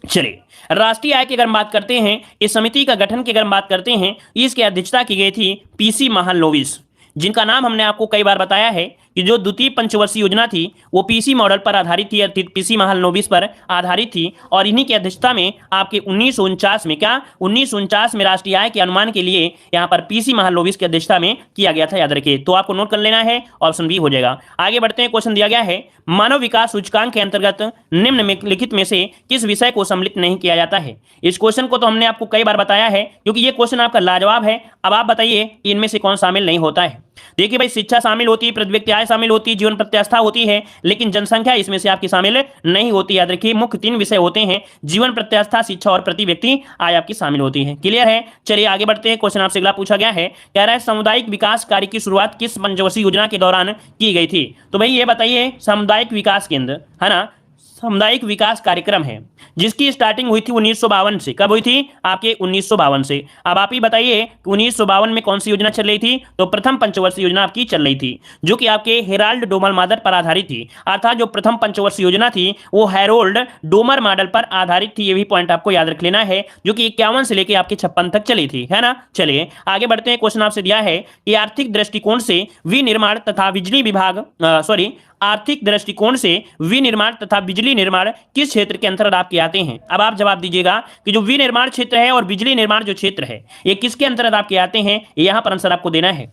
चलिए राष्ट्रीय आय की अगर बात करते हैं, इस समिति का गठन की अगर बात करते हैं, इसकी अध्यक्षता की गई थी पीसी महालनोबिस, जिनका नाम हमने आपको कई बार बताया है कि जो द्वितीय पंचवर्षीय योजना थी वो पीसी मॉडल पर आधारित थी, पीसी महालनोबिस पर आधारित थी। और इन्हीं की अध्यक्षता में आपके 1949 में, क्या 1949 में राष्ट्रीय आय के अनुमान के लिए यहाँ पर पीसी महालनोबिस की अध्यक्षता में किया गया था, याद रखिए। तो आपको नोट कर लेना है, ऑप्शन बी हो जाएगा। आगे बढ़ते हैं। क्वेश्चन दिया गया है मानव विकास सूचकांक के अंतर्गत निम्नलिखित में से किस विषय को सम्मिलित नहीं किया जाता है। इस क्वेश्चन को तो हमने आपको कई बार बताया है क्योंकि ये क्वेश्चन आपका लाजवाब है। अब आप बताइए इनमें से कौन शामिल नहीं होता है। देखिए भाई, शिक्षा शामिल होती है, प्रति व्यक्ति आय शामिल होती है, जीवन प्रत्यास्था होती है, लेकिन जनसंख्या इसमें से आपकी शामिल नहीं होती। याद रखिए मुख्य 3 विषय होते हैं, जीवन प्रत्यास्था, शिक्षा और प्रति व्यक्ति आय आपकी शामिल होती है। क्लियर है। चलिए आगे बढ़ते हैं। क्वेश्चन आपसे अगला पूछा गया है, कह रहा है सामुदायिक विकास कार्य की शुरुआत किस पंचवर्षीय योजना के दौरान की गई थी। तो भाई ये बताइए, सामुदायिक विकास केंद्र है ना, सामुदायिक विकास कार्यक्रम है जिसकी स्टार्टिंग हुई थी 1952 से। कब हुई थी, आपके 1952 से। अब आप ही बताइए 1952 में कौन सी योजना चल रही थी, तो प्रथम पंचवर्षीय योजना आपकी चल रही थी जो कि आपके हेराल्ड डोमर मॉडल पर आधारित थी। अर्थात जो प्रथम पंचवर्षीय योजना थी वो हैरोल्ड डोमर मॉडल पर आधारित थी। ये भी पॉइंट आपको याद रख लेना है, जो कि 51 से लेकर आपके 56 तक चली थी, है ना। चलिए आगे बढ़ते हैं। क्वेश्चन आपसे दिया है कि आर्थिक दृष्टिकोण से विनिर्माण तथा बिजली विभाग आर्थिक दृष्टिकोण से विनिर्माण तथा बिजली निर्माण किस क्षेत्र के अंतर्गत आपके आते हैं। अब आप जवाब दीजिएगा कि जो विनिर्माण क्षेत्र है और बिजली निर्माण जो क्षेत्र है ये किसके अंतर्गत आपके आते हैं, यहां पर आंसर आपको देना है।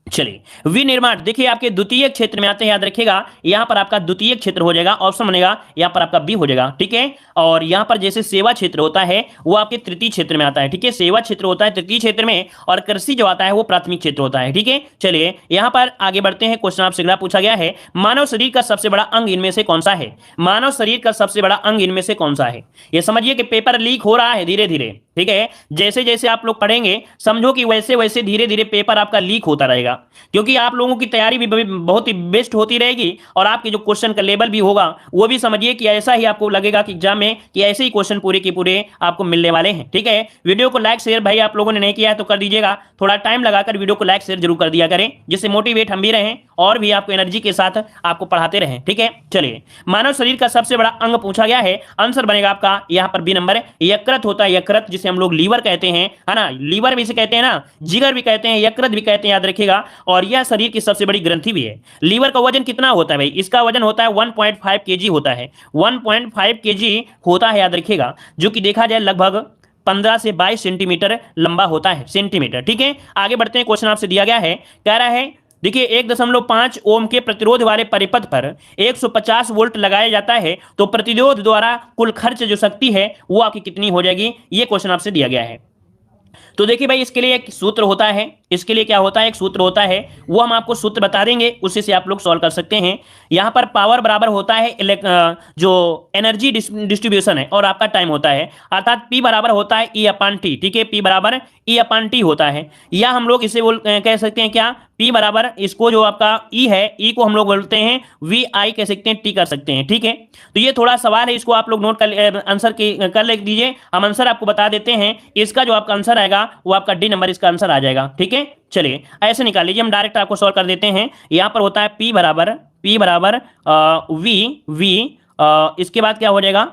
चलिए विनिर्माण देखिए आपके द्वितीय क्षेत्र में आते हैं, याद रखिएगा यहां पर आपका द्वितीय क्षेत्र हो जाएगा, ऑप्शन बनेगा यहां पर आपका बी हो जाएगा। ठीक है, और यहां पर जैसे सेवा क्षेत्र होता है वो आपके तृतीय क्षेत्र में आता है। ठीक है, सेवा क्षेत्र होता है तृतीय क्षेत्र में, और कृषि जो आता है वो प्राथमिक क्षेत्र होता है। ठीक है, चलिए यहां पर आगे बढ़ते हैं। क्वेश्चन आपसे अगला पूछा गया है, मानव शरीर का सबसे बड़ा अंग इनमें से कौन सा है। मानव शरीर का सबसे बड़ा अंग इनमें से कौन सा है। ये समझिए कि पेपर लीक हो रहा है धीरे धीरे। ठीक है, जैसे जैसे आप लोग पढ़ेंगे समझो कि वैसे वैसे धीरे धीरे पेपर आपका लीक होता रहेगा, क्योंकि आप लोगों की तैयारी भी बहुत ही बेस्ट होती रहेगी, और आपके जो क्वेश्चन का लेवल भी होगा वो भी समझिए कि ऐसा ही आपको लगेगा कि एग्जाम में कि ऐसे ही क्वेश्चन पूरे के पूरे आपको मिलने वाले हैं। ठीक है, वीडियो को लाइक शेयर भाई आप लोगों ने नहीं किया है तो कर दीजिएगा, थोड़ा टाइम लगाकर वीडियो को लाइक शेयर जरूर कर दिया करें, जिससे मोटिवेट हम भी रहें और भी आपको एनर्जी के साथ आपको पढ़ाते रहें। ठीक है, चलिए मानव शरीर का सबसे बड़ा अंग पूछा गया है, आंसर बनेगा आपका यहाँ पर बी नंबर, यकृत होता है। यकृत जिसे हम लोग लीवर कहते हैं, है ना, लीवर भी इसे कहते हैं ना, जिगर भी कहते हैं, यकृत भी कहते हैं, याद रखिएगा। और यह शरीर की सबसे बड़ी ग्रंथि भी है। लीवर का वजन कितना होता है भाई, इसका वजन होता है 1.5 kg होता है, 1.5 kg होता है, याद रखिएगा, जो कि देखा जाए लगभग 15 से 22 सेंटीमीटर लंबा होता है, सेंटीमीटर। ठीक है, आगे बढ़ते हैं। क्वेश्चन आपसे दिया गया है, कह रहा है देखिए 1.5 ओम के प्रतिरोध वाले परिपथ पर 150 वोल्ट लगाया जाता है तो प्रतिरोध द्वारा कुल खर्च जो शक्ति है वो आपकी कितनी हो जाएगी, ये क्वेश्चन आपसे दिया गया है। तो देखिए भाई इसके लिए एक सूत्र होता है, इसके लिए क्या होता है, एक सूत्र होता है, वो हम आपको सूत्र बता देंगे, उसी से आप लोग सॉल्व कर सकते हैं। यहाँ पर पावर बराबर होता है जो एनर्जी डिस्ट्रीब्यूशन है और आपका टाइम होता है, अर्थात P बराबर होता है E/T। ठीक है, P बराबर E/T होता है, या हम लोग इसे कह सकते हैं क्या, P बराबर इसको जो आपका E है, E को हम लोग बोलते हैं VI कह सकते हैं, T कर सकते हैं। ठीक है, तो ये थोड़ा सवाल है, इसको आप लोग नोट कर आंसर कर ले दीजिए, हम आंसर आपको बता देते हैं। इसका जो आपका आंसर आएगा वो आपका डी नंबर इसका आंसर आ जाएगा। ठीक है, चलिए ऐसे निकाल लीजिए, हम डायरेक्ट आपको सॉल्व कर देते हैं। यहां पर होता है P बराबर P बराबर V इसके बाद क्या हो जाएगा,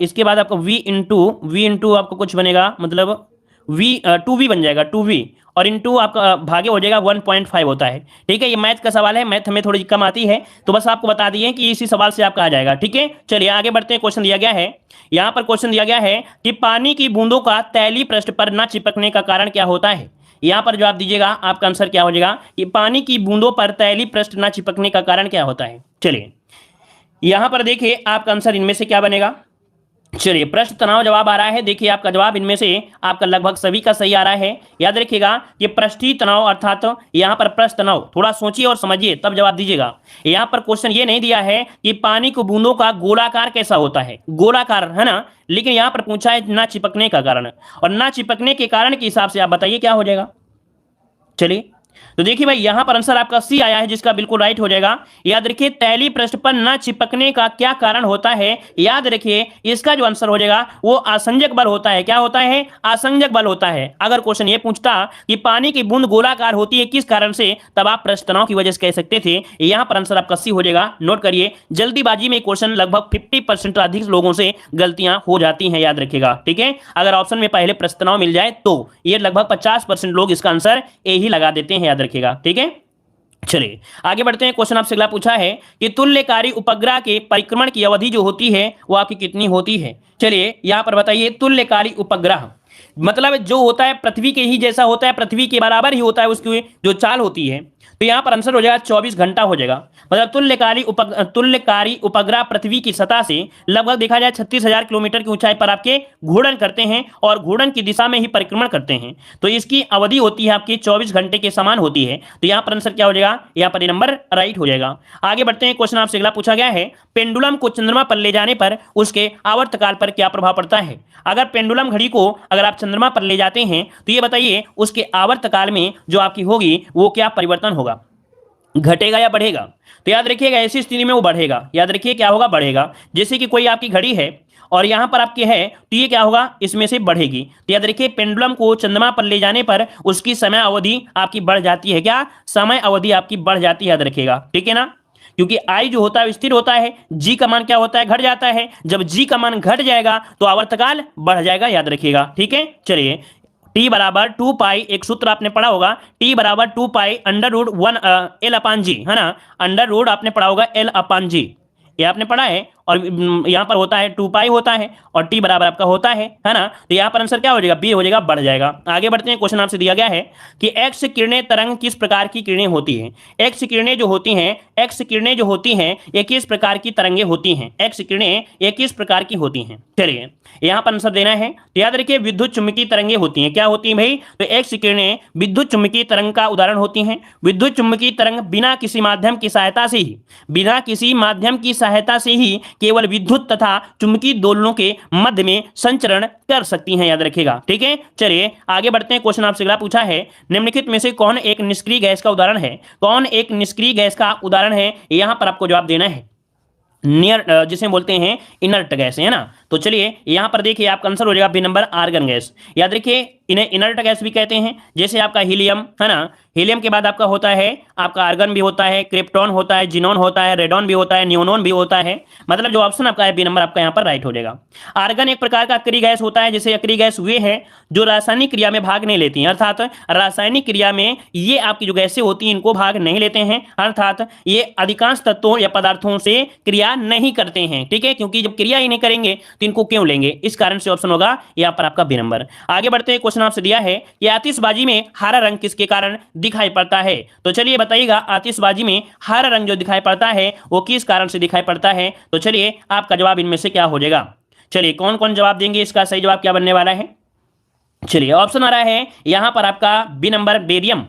इसके बाद आपको V इंटू आपको कुछ बनेगा, मतलब V 2V बन जाएगा 2V, और इंटू आपका भागे हो जाएगा 1.5 होता है। ठीक है, ये मैथ का सवाल है, मैथ हमें थोड़ी कम आती है, तो बस आपको बता दिए कि इसी सवाल से आपका आ जाएगा। ठीक है, चलिए आगे बढ़ते हैं। क्वेश्चन दिया गया है, यहाँ पर क्वेश्चन दिया गया है कि पानी की बूंदों का तैलीय पृष्ठ पर न चिपकने का कारण क्या होता है। यहाँ पर जवाब दीजिएगा, आपका आंसर क्या हो जाएगा कि पानी की बूंदों पर तैलीय पृष्ठ न चिपकने का कारण क्या होता है। चलिए यहां पर देखिए आपका आंसर इनमें से क्या बनेगा। चलिए पृष्ठ तनाव जवाब आ रहा है। देखिए आपका जवाब इनमें से आपका लगभग सभी का सही आ रहा है। याद रखिएगा ये पृष्ठीय तनाव अर्थात यहां पर पृष्ठ तनाव, थोड़ा सोचिए और समझिए तब जवाब दीजिएगा। यहां पर क्वेश्चन ये नहीं दिया है कि पानी को बूंदों का गोलाकार कैसा होता है, गोलाकार है ना, लेकिन यहां पर पूछा है ना चिपकने का कारण, और ना चिपकने के कारण के हिसाब से आप बताइए क्या हो जाएगा। चलिए तो देखिए भाई यहां पर आंसर आपका सी आया है, जिसका बिल्कुल राइट हो जाएगा। याद रखिए तैलीय पृष्ठ पर न चिपकने का क्या कारण होता है, याद रखिए इसका जो आंसर हो जाएगा वो आसंजक बल होता है। क्या होता है, आसंजक बल होता है। अगर क्वेश्चन ये पूछता कि पानी की बूंद गोलाकार होती है किस कारण से, तब आप पृष्ठ तनाव की वजह से कह सकते थे। यहां पर आंसर आपका सी हो जाएगा। नोट करिए, जल्दीबाजी में क्वेश्चन लगभग 50% अधिक लोगों से गलतियां हो जाती हैं, याद रखिएगा। ठीक है, अगर ऑप्शन में पहले पृष्ठ तनाव मिल जाए तो ये लगभग 50% लोग इसका आंसर ए ही लगा देते हैं, याद रखिएगा। ठीक है, चलिए आगे बढ़ते हैं। क्वेश्चन आपसे अगला पूछा है कि तुल्यकारी उपग्रह के परिक्रमण की अवधि जो होती है वो आपकी कितनी होती है। चलिए यहां पर बताइए, तुल्यकारी उपग्रह मतलब जो होता है पृथ्वी के ही जैसा होता है, पृथ्वी के बराबर ही होता है उसकी जो चाल होती है, तो यहां पर आंसर हो जाएगा 24 घंटा हो जाएगा। मतलब तुल्यकारी उपग्रह पृथ्वी की सतह से लगभग देखा जाए 36,000 किलोमीटर की ऊंचाई पर आपके घूर्णन करते हैं और घूर्णन की दिशा में ही परिक्रमण करते हैं, तो इसकी अवधि होती है आपकी 24 घंटे के समान होती है। तो यहां पर आंसर क्या हो जाएगा, यहां पर ये नंबर राइट हो जाएगा। आगे बढ़ते हैं। क्वेश्चन आपसे अगला पूछा गया है, पेंडुलम को चंद्रमा पर ले जाने पर उसके आवर्तकाल पर क्या प्रभाव पड़ता है। अगर पेंडुलम घड़ी को अगर आप चंद्रमा पर ले जाते हैं तो ये बताइए उसके आवर्तकाल में जो आपकी होगी वो क्या परिवर्तन होगा, घटेगा या बढ़ेगा। तो याद रखिएगा ऐसी स्थिति में वो बढ़ेगा। याद रखिए क्या होगा, बढ़ेगा। जैसे कि कोई आपकी घड़ी है और यहां पर आपकी है तो ये क्या होगा, इसमें से बढ़ेगी। तो याद रखिए पेंडुलम को चंद्रमा पर ले जाने पर उसकी समय अवधि आपकी बढ़ जाती है। क्या, समय अवधि आपकी बढ़ जाती है, याद रखिएगा। ठीक है ना, क्योंकि आई जो होता है स्थिर होता है, जी का मान क्या होता है, घट जाता है। जब जी का मान घट जाएगा तो आवर्तकाल बढ़ जाएगा, याद रखिएगा। ठीक है, चलिए टी बराबर 2 पाई, एक सूत्र आपने पढ़ा होगा, टी बराबर 2 पाई अंडर रूट 1 एल अपान जी, है ना, अंडर रूट आपने पढ़ा होगा एल अपान जी, ये आपने पढ़ा है। और यहां पर होता है 2 पाई होता है और टी बराबर आपका होता है ना, तो यहां पर आंसर क्या हो जाएगा, बी हो जाएगा, बढ़ जाएगा। आगे बढ़ते हैं। क्वेश्चन आपसे दिया गया है कि एक्स किरणें तरंग किस प्रकार की किरणें होती हैं। एक्स किरणें जो होती हैं, एक्स किरणें जो होती हैं ये किस प्रकार की तरंगें होती हैं, एक्स किरणें ये किस प्रकार की होती हैं। चलिए यहां पर आंसर देना है, तो याद रखिए विद्युत चुम्बकीय तरंगें होती हैं। क्या होती हैं भाई, तो एक्स किरणें विद्युत चुम्बकीय तरंग का उदाहरण होती हैं। विद्युत चुम्बकीय तरंग बिना किसी माध्यम की सहायता से ही, बिना किसी माध्यम की सहायता से ही केवल विद्युत तथा चुंबकीय दोलनों के मध्य में संचरण कर सकती हैं, याद रखिएगा। ठीक है, चलिए आगे बढ़ते हैं। क्वेश्चन आपसे अगला पूछा है, निम्नलिखित में से कौन एक निष्क्रिय गैस का उदाहरण है, कौन एक निष्क्रिय गैस का उदाहरण है, यहां पर आपको जवाब देना है। नियर जिसे बोलते हैं इनर्ट गैस, है ना। तो चलिए यहां पर देखिए आपका आंसर हो जाएगा बी नंबर, आर्गन गैस। याद रखिए इन्हें इनर्ट गैस भी कहते हैं। जैसे आपका हीलियम, है ना, हीलियम के बाद आपका होता है आपका आर्गन भी होता है, क्रिप्टॉन होता है, जिनोन होता है, रेडॉन भी होता है, नियोनॉन भी होता है। मतलब जो ऑप्शन आपका है बी नंबर आपका यहां पर राइट हो जाएगा। आर्गन एक प्रकार का अक्रिय गैस होता है। जैसे अक्रिय गैस वे है जो रासायनिक क्रिया में भाग नहीं लेती हैं, अर्थात रासायनिक क्रिया में ये आपकी जो गैसें होती हैं इनको भाग नहीं लेते हैं, अर्थात ये अधिकांश तत्वों या पदार्थों से क्रिया नहीं करते हैं। ठीक है, क्योंकि जब क्रिया ही नहीं करेंगे तो इनको क्यों लेंगे, इस कारण से ऑप्शन होगा यहां पर आपका बी नंबर। आगे बढ़ते हैं। क्वेश्चन आपसे दिया है कि आतिशबाजी में हरा रंग किसके कारण दिखाई पड़ता है। तो चलिए बताइएगा आतिशबाजी में हरा रंग जो दिखाई पड़ता है वो किस कारण से दिखाई पड़ता है। तो चलिए आपका जवाब इनमें से क्या हो जाएगा। चलिए कौन कौन जवाब देंगे, इसका सही जवाब क्या बनने वाला है। चलिए ऑप्शन आ रहा है यहां पर आपका बी नंबर, बेरियम।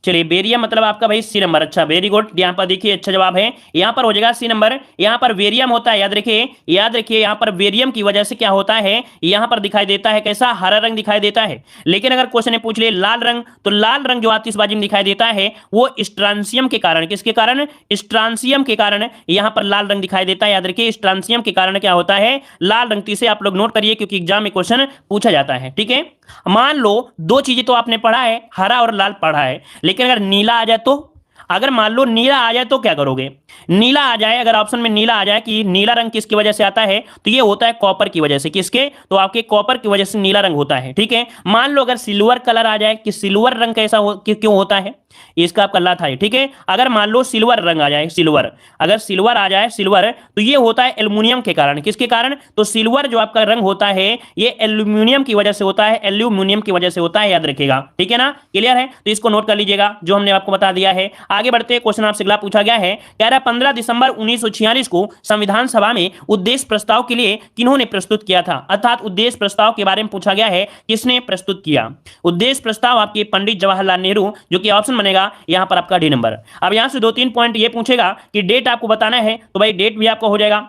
चलिए बेरियम मतलब आपका भाई सी नंबर। अच्छा, वेरी गुड, यहाँ पर देखिए अच्छा जवाब है, यहाँ पर हो जाएगा सी नंबर। यहाँ पर वेरियम होता है, याद रखिए, याद रखिए यहाँ पर वेरियम की वजह से क्या होता है, यहाँ पर दिखाई देता है कैसा, हरा रंग दिखाई देता है। लेकिन अगर क्वेश्चन ने पूछ ले लाल रंग, तो लाल रंग जो आतिशबाजी में दिखाई देता है वो स्ट्रांसियम के कारण, किसके कारण, स्ट्रांसियम के कारण यहाँ पर लाल रंग दिखाई देता है। याद रखिए स्ट्रांसियम के कारण क्या होता है, लाल रंग। इसे आप लोग नोट करिए क्योंकि एग्जाम में क्वेश्चन पूछा जाता है। ठीक है, मान लो दो चीजें तो आपने पढ़ा है, हरा और लाल पढ़ा है, लेकिन अगर नीला आ जाए तो, अगर मान लो नीला आ जाए तो क्या करोगे? नीला आ जाए, अगर ऑप्शन में नीला आ जाए कि नीला रंग किसकी वजह से आता है, तो ये होता है कॉपर की वजह से। किसके? तो आपके कॉपर की वजह से नीला रंग होता है। ठीक है, मान लो अगर सिल्वर कलर आ जाए कि सिल्वर रंग कैसा क्यों होता है, इसका आपका ला था। ठीक है, अगर मान लो सिल्वर रंग आ जाए, सिल्वर, अगर सिल्वर आ जाए सिल्वर, तो ये होता है एल्यूमिनियम के कारण। किसके कारण? तो सिल्वर जो आपका रंग होता है ये एल्यूमिनियम की वजह से होता है, एल्यूमिनियम की वजह से होता है, याद रखिएगा। ठीक है ना, क्लियर है? तो इसको नोट कर लीजिएगा जो हमने आपको बता दिया है। आगे बढ़ते हैं, क्वेश्चन आपसे अगला पूछा गया है, कह रहा है 15 दिसंबर 1946 को संविधान सभा में उद्देश्य प्रस्ताव के लिए किन्होंने प्रस्तुत किया था? अर्थात उद्देश्य प्रस्ताव के बारे में पूछा गया है, किसने प्रस्तुत किया? उद्देश्य प्रस्ताव आपके पंडित जवाहरलाल नेहरू, जो कि ऑप्शन बनेगा यहां पर आपका डी नंबर। अब यहां से 2-3 पॉइंट ये पूछेगा कि डेट आपको बताना है, तो भाई डेट भी आपका हो जाएगा,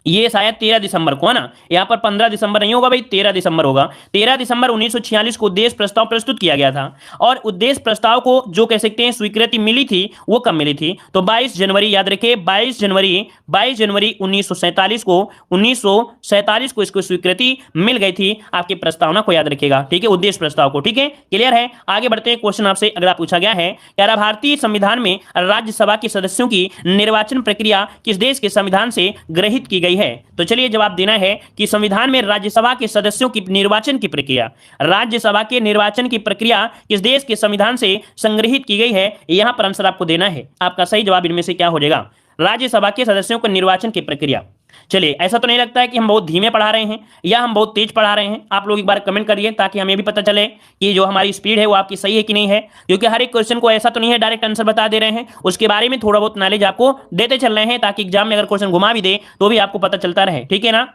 ये शायद 13 दिसंबर को है ना, यहां पर 15 दिसंबर नहीं होगा भाई, 13 दिसंबर होगा। 13 दिसंबर 1946 को उद्देश्य प्रस्ताव प्रस्तुत किया गया था। और उद्देश्य प्रस्ताव को जो कह सकते हैं स्वीकृति मिली थी, वो कब मिली थी? तो 22 जनवरी, याद रखिए 22 जनवरी 1947 को, 1947 को इसको स्वीकृति मिल गई थी आपकी प्रस्तावना को, याद रखिएगा। ठीक है, उद्देश्य प्रस्ताव को। ठीक है, क्लियर है? आगे बढ़ते हैं, क्वेश्चन आपसे अगला पूछा गया है, यार भारतीय संविधान में राज्यसभा के सदस्यों की निर्वाचन प्रक्रिया किस देश के संविधान से ग्रहित की गई है? तो चलिए जवाब देना है कि संविधान में राज्यसभा के सदस्यों की निर्वाचन की प्रक्रिया, राज्यसभा के निर्वाचन की प्रक्रिया किस देश के संविधान से संग्रहित की गई है, यहां पर आंसर आपको देना है। आपका सही जवाब इनमें से क्या हो जाएगा? राज्यसभा के सदस्यों को निर्वाचन की प्रक्रिया। चलिए, ऐसा तो नहीं लगता है कि हम बहुत धीमे पढ़ा रहे हैं या हम बहुत तेज पढ़ा रहे हैं? आप लोग एक बार कमेंट करिए ताकि हमें भी पता चले कि जो हमारी स्पीड है वो आपकी सही है कि नहीं है। क्योंकि हर एक क्वेश्चन को ऐसा तो नहीं है डायरेक्ट आंसर बता दे रहे हैं, उसके बारे में थोड़ा बहुत नॉलेज आपको देते चल रहे हैं, ताकि एग्जाम में अगर क्वेश्चन घुमा भी दे तो भी आपको पता चलता रहे। ठीक है ना,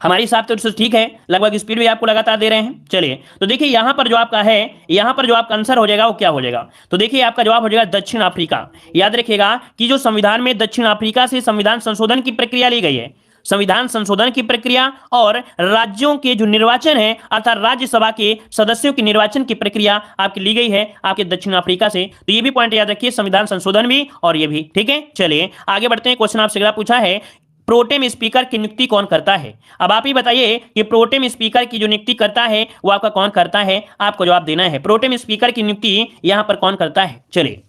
हमारी हिसाब से ठीक है, लगभग स्पीड भी आपको लगातार दे रहे हैं। चलिए, तो देखिए यहां पर जो आपका है, यहां पर जो आपका आंसर हो जाएगा वो क्या हो जाएगा? तो देखिए आपका जवाब हो जाएगा दक्षिण अफ्रीका। याद रखिएगा कि जो संविधान में दक्षिण अफ्रीका से संविधान संशोधन की प्रक्रिया ली गई है, संविधान संशोधन की प्रक्रिया और राज्यों के जो निर्वाचन है अर्थात राज्यसभा के सदस्यों की निर्वाचन की प्रक्रिया आपकी ली गई है आपके दक्षिण अफ्रीका से। तो ये भी पॉइंट याद रखिए, संविधान संशोधन भी और ये भी। ठीक है, चलिए आगे बढ़ते हैं। क्वेश्चन आपसे अगला पूछा है, प्रोटेम स्पीकर की नियुक्ति कौन करता है? अब आप ही बताइए कि प्रोटेम स्पीकर की जो नियुक्ति करता है वो आपका कौन करता है? आपको जवाब देना है, प्रोटेम स्पीकर की नियुक्ति यहां पर कौन करता है? चलिए,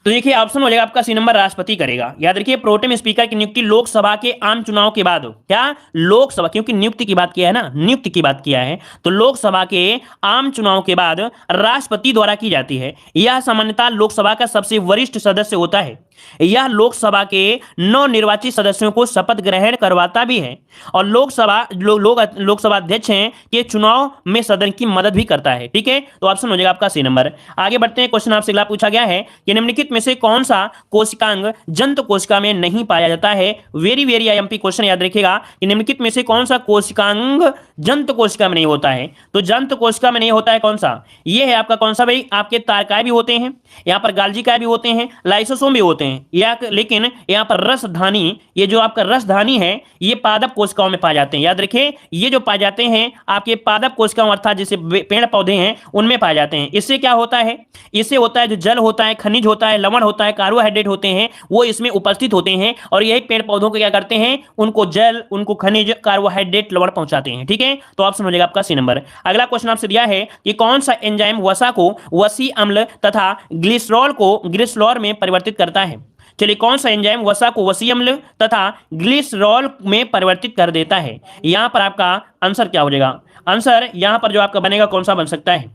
तो देखिए ऑप्शन हो जाएगा आपका सी नंबर, राष्ट्रपति करेगा। याद रखिए प्रोटेम स्पीकर की नियुक्ति लोकसभा के आम चुनाव के बाद, क्या लोकसभा, क्योंकि नियुक्ति की बात किया है ना, नियुक्ति की बात किया है, तो लोकसभा के आम चुनाव के बाद राष्ट्रपति द्वारा की जाती है। यह सामान्यतः लोकसभा का सबसे वरिष्ठ सदस्य होता है। यह लोकसभा के नवनिर्वाचित सदस्यों को शपथ ग्रहण करवाता भी है और लोकसभा अध्यक्ष हैं कि चुनाव में सदन की मदद भी करता है। ठीक है, तो ऑप्शन हो जाएगा आपका सी नंबर। आगे बढ़ते हैं, क्वेश्चन आपसे अगला पूछा गया है कि निम्नलिखित में से कौन सा कोशिकांग जंतु कोशिका में नहीं पाया जाता है? वेरी वेरी आईएमपी क्वेश्चन, याद रखिएगा कि निम्नलिखित में से कौन सा कोशिकांग जंतु कोशिका में नहीं होता है? तो जंतु कोशिका में नहीं होता है कौन सा? ये है आपका कौन सा भाई? आपके तारकाय भी होते हैं, यहाँ पर गाल्जिकाय भी होते हैं, लाइसोसोम भी होते हैं, या लेकिन यहाँ पर रसधानी, ये जो आपका रसधानी है ये पादप कोशिकाओं में पाए जाते हैं। याद रखिए ये जो पाए जाते हैं आपके पादप कोशिकाओं अर्थात जैसे पेड़ पौधे हैं उनमें पाए जाते हैं। इससे क्या होता है? इससे होता है जो जल होता है, खनिज होता है, लवण होता है, कार्बोहाइड्रेट होते हैं, वो इसमें उपस्थित होते हैं और यही पेड़ पौधों को क्या करते हैं? उनको जल, उनको खनिज, कार्बोहाइड्रेट, लवण पहुंचाते हैं। ठीक है, तो ऑप्शन हो जाएगा आपका सी नंबर। अगला क्वेश्चन आपसे दिया है कि कौन सा एंजाइम वसा को वसी अम्ल तथा ग्लिसरॉल को ग्लिसरॉल में परिवर्तित करता है? चलिए, कौन सा एंजाइम वसा को वसी अम्ल तथा ग्लिसरॉल में परिवर्तित कर देता है? यहां पर आपका आंसर क्या हो जाएगा? आंसर यहां पर जो आपका बनेगा कौन सा बन सकता है?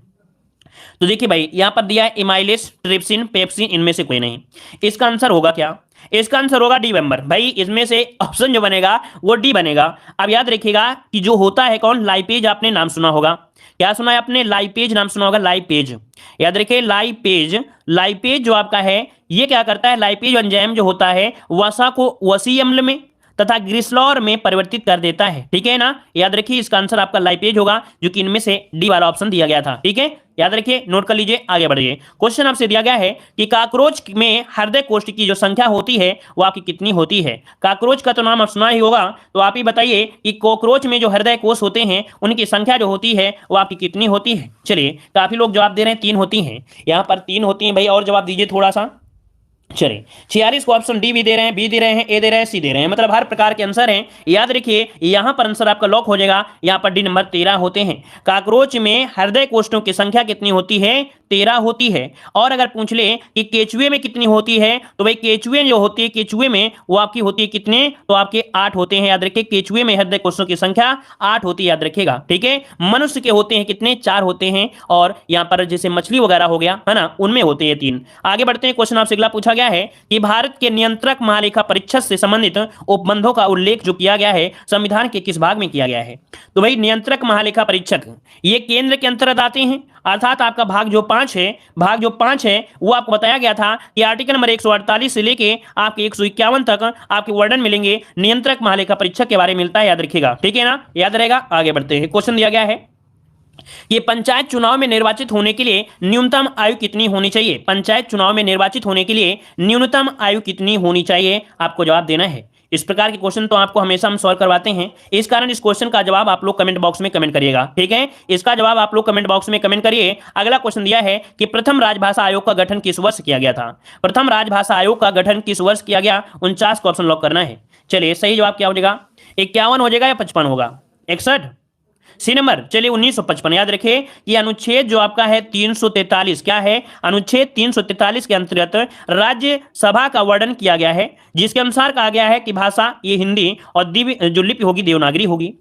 तो देखिए भाई यहां पर दिया है इमाइलेस, ट्रिप्सिन, पेप्सिन, इनमें से कोई नहीं। इसका आंसर होगा क्या? इसका आंसर होगा डी नंबर। भाई इसमें से ऑप्शन जो बनेगा वो डी बनेगा। अब याद रखिएगा कि जो होता है कौन? लाइपेज, आपने नाम सुना होगा। क्या सुना है आपने? लाइपेज नाम सुना होगा, लाइपेज। याद रखिए लाइपेज, लाइपेज जो आपका है ये क्या करता है? लाइपेज एंजाइम जो होता है वसा को वसी अम्ल में तथा ग्लिसरॉल में परिवर्तित कर देता है। ठीक है ना, याद रखिए इसका आंसर आपका लाइपेज होगा, जो कि इनमें से डी वाला ऑप्शन दिया गया था। ठीक है, याद रखिए, नोट कर लीजिए। आगे बढ़िए, क्वेश्चन आपसे दिया गया है कि काकरोच में हृदय कोष्ठ की जो संख्या होती है वो आपकी कितनी होती है? काकरोच का तो नाम आप सुना ही होगा, तो आप ही बताइए कि कॉकरोच में जो हृदय कोष होते हैं उनकी संख्या जो होती है वो आपकी कितनी होती है? चलिए, काफी लोग जवाब दे रहे हैं 3 होती हैं, यहाँ पर 3 होती हैं भाई, और जवाब दीजिए थोड़ा सा। चलिए, 46 को ऑप्शन डी भी दे रहे हैं, बी दे रहे हैं, ए दे रहे हैं, सी दे रहे हैं, मतलब हर प्रकार के आंसर हैं। याद रखिए यहां पर आंसर आपका लॉक हो जाएगा, यहां पर डी नंबर 13 होते हैं। काकरोच में हृदय कोष्ठों की संख्या कितनी होती है? 13 होती है। और अगर पूछ ले कि केचुए में कितनी होती है, तो भाई केचुए जो होती है, केचुए में वो आपकी होती है कितने, तो आपके 8 होते हैं। याद रखिए केचुए में हृदय कोषों की संख्या 8 होती है, याद रखिएगा। ठीक है, मनुष्य के होते हैं कितने, 4 होते हैं। और यहां पर जैसे मछली वगैरह हो गया है ना, उनमें होते हैं 3। आगे बढ़ते हैं, क्वेश्चन आपसे अगला पूछा गया है कि भारत के नियंत्रक महालेखा परीक्षक से संबंधित उपबंधों का उल्लेख जो किया गया है संविधान के किस भाग में किया गया है। तो भाई नियंत्रक महालेखा परीक्षक ये केंद्र के अंतर्गत आते हैं, अर्थात आपका भाग जो 5 है वो आपको बताया गया था कि आर्टिकल नंबर 148 से लेके आपके 151 तक आपके वर्णन मिलेंगे, नियंत्रक महालेखा परीक्षक के बारे में मिलता है, याद रखिएगा। ठीक है ना, याद रहेगा। आगे बढ़ते हैं, क्वेश्चन दिया गया है ये पंचायत चुनाव में निर्वाचित होने के लिए न्यूनतम आयु कितनी होनी चाहिए। पंचायत चुनाव में निर्वाचित होने के लिए न्यूनतम आयु कितनी होनी चाहिए, आपको जवाब देना है। इस प्रकार के क्वेश्चन तो आपको हमेशा हम सॉल्व करवाते हैं, इस कारण इस क्वेश्चन का जवाब आप लोग कमेंट बॉक्स में कमेंट करिएगा। ठीक है, इसका जवाब आप लोग कमेंट बॉक्स में कमेंट करिए। अगला क्वेश्चन दिया है कि प्रथम राजभाषा आयोग का गठन किस वर्ष किया गया था। प्रथम राजभाषा आयोग का गठन किस वर्ष किया गया, 49 को ऑप्शन लॉक करना है। चलिए सही जवाब क्या हो जाएगा, 51 हो जाएगा या 55 होगा, 61 सी नंबर। चलिए 1955। याद रखिए कि अनुच्छेद जो आपका है 343, क्या है, अनुच्छेद 343 के अंतर्गत राज्यसभा का वर्णन किया गया है, जिसके अनुसार कहा गया है कि भाषा ये हिंदी और जो लिपि होगी देवनागरी होगी।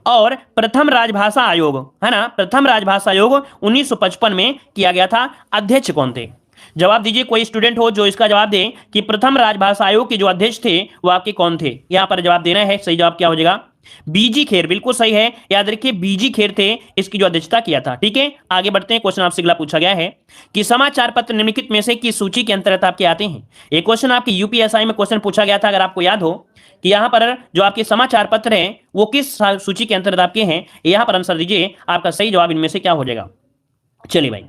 और प्रथम राजभाषा आयोग है ना, प्रथम राजभाषा आयोग 1955 में किया गया था। अध्यक्ष कौन थे, जवाब दीजिए। कोई स्टूडेंट हो जो इसका जवाब दे कि प्रथम राजभाषा आयोग के जो अध्यक्ष थे वो आपके कौन थे, यहां पर जवाब देना है। सही जवाब क्या हो जाएगा, बीजी खेर, बिल्कुल सही है। याद रखिए बीजी खेर थे इसकी जो अध्यक्षता किया था। ठीक है, आगे बढ़ते हैं, क्वेश्चन आपसे अगला पूछा गया है कि समाचार पत्र निम्नलिखित में से किस सूची के अंतर्गत आपके आते हैं। एक क्वेश्चन आपकी यूपीएसआई में क्वेश्चन पूछा गया था, अगर आपको याद हो कि यहां पर जो आपके समाचार पत्र हैं वो किस सूची के अंतर्गत आपके हैं, यहां पर आंसर दीजिए। आपका सही जवाब इनमें से क्या हो जाएगा। चलिए भाई,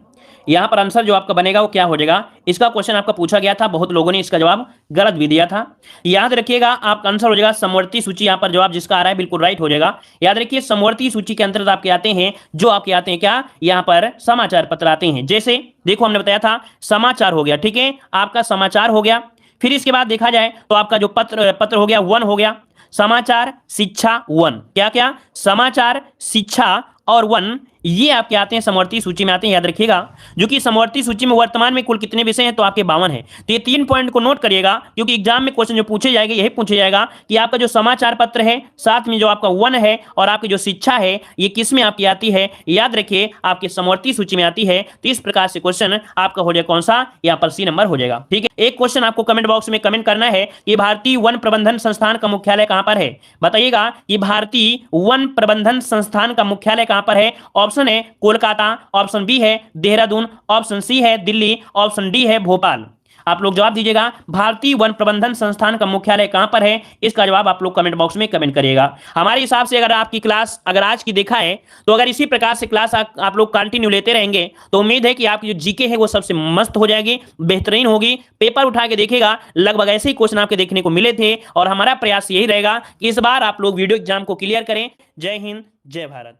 यहां पर आंसर जो आपका बनेगा वो क्या हो जाएगा। इसका क्वेश्चन आपका पूछा गया था, बहुत लोगों ने इसका जवाब गलत भी दिया था। याद रखिएगा आपका आंसर हो जाएगा समवर्ती सूची। यहां पर जवाब जिसका आ रहा है बिल्कुल राइट हो जाएगा। याद रखिए समवर्ती सूची के अंतर्गत आपके आते हैं, जो आपके आते हैं क्या, यहां पर समाचार पत्र आते हैं। जैसे देखो हमने बताया था समाचार हो गया, ठीक है, आपका समाचार हो गया। फिर इसके बाद देखा जाए तो आपका जो पत्र हो गया 1 हो गया, समाचार शिक्षा 1, क्या क्या, समाचार शिक्षा और 1 ये आपके आते हैं समवर्ती सूची में आते हैं। याद रखिएगा, जो कि समवर्ती सूची में वर्तमान में कुल कितने विषय हैं, तो आपके 52 हैं। तो ये 3 पॉइंट को नोट करिएगा, क्योंकि एग्जाम में क्वेश्चन जो पूछे जाएंगे यही पूछे जाएगा कि आपका जो समाचार पत्र है, साथ में जो आपका 1 है और आपकी जो शिक्षा है, ये किस में आपकी आती है। याद रखिए आपके समवर्ती सूची में आती है। तो इस प्रकार से क्वेश्चन आपका हो जाएगा कौन सा, यहाँ पर सी नंबर हो जाएगा। ठीक है, एक क्वेश्चन आपको कमेंट बॉक्स में कमेंट करना है कि भारतीय वन प्रबंधन संस्थान का मुख्यालय कहां पर है। बताइएगा कि भारतीय वन प्रबंधन संस्थान का मुख्यालय कहां पर है। ऑप्शन है कोलकाता, ऑप्शन बी है देहरादून, ऑप्शन सी है दिल्ली, ऑप्शन डी है भोपाल। आप लोग जवाब दीजिएगा भारतीय वन प्रबंधन संस्थान का मुख्यालय कहां पर है। इसका जवाब आप लोग कमेंट बॉक्स में कमेंट करिएगा। हमारे हिसाब से अगर आपकी क्लास अगर आज की देखा है तो अगर इसी प्रकार से क्लास आप लोग कंटिन्यू लेते रहेंगे तो उम्मीद है कि आपकी जो जीके है वो सबसे मस्त हो जाएगी, बेहतरीन होगी। पेपर उठा के देखेगा लगभग ऐसे ही क्वेश्चन आपके देखने को मिले थे, और हमारा प्रयास यही रहेगा कि इस बार आप लोग वीडियो एग्जाम को क्लियर करें। जय हिंद, जय भारत।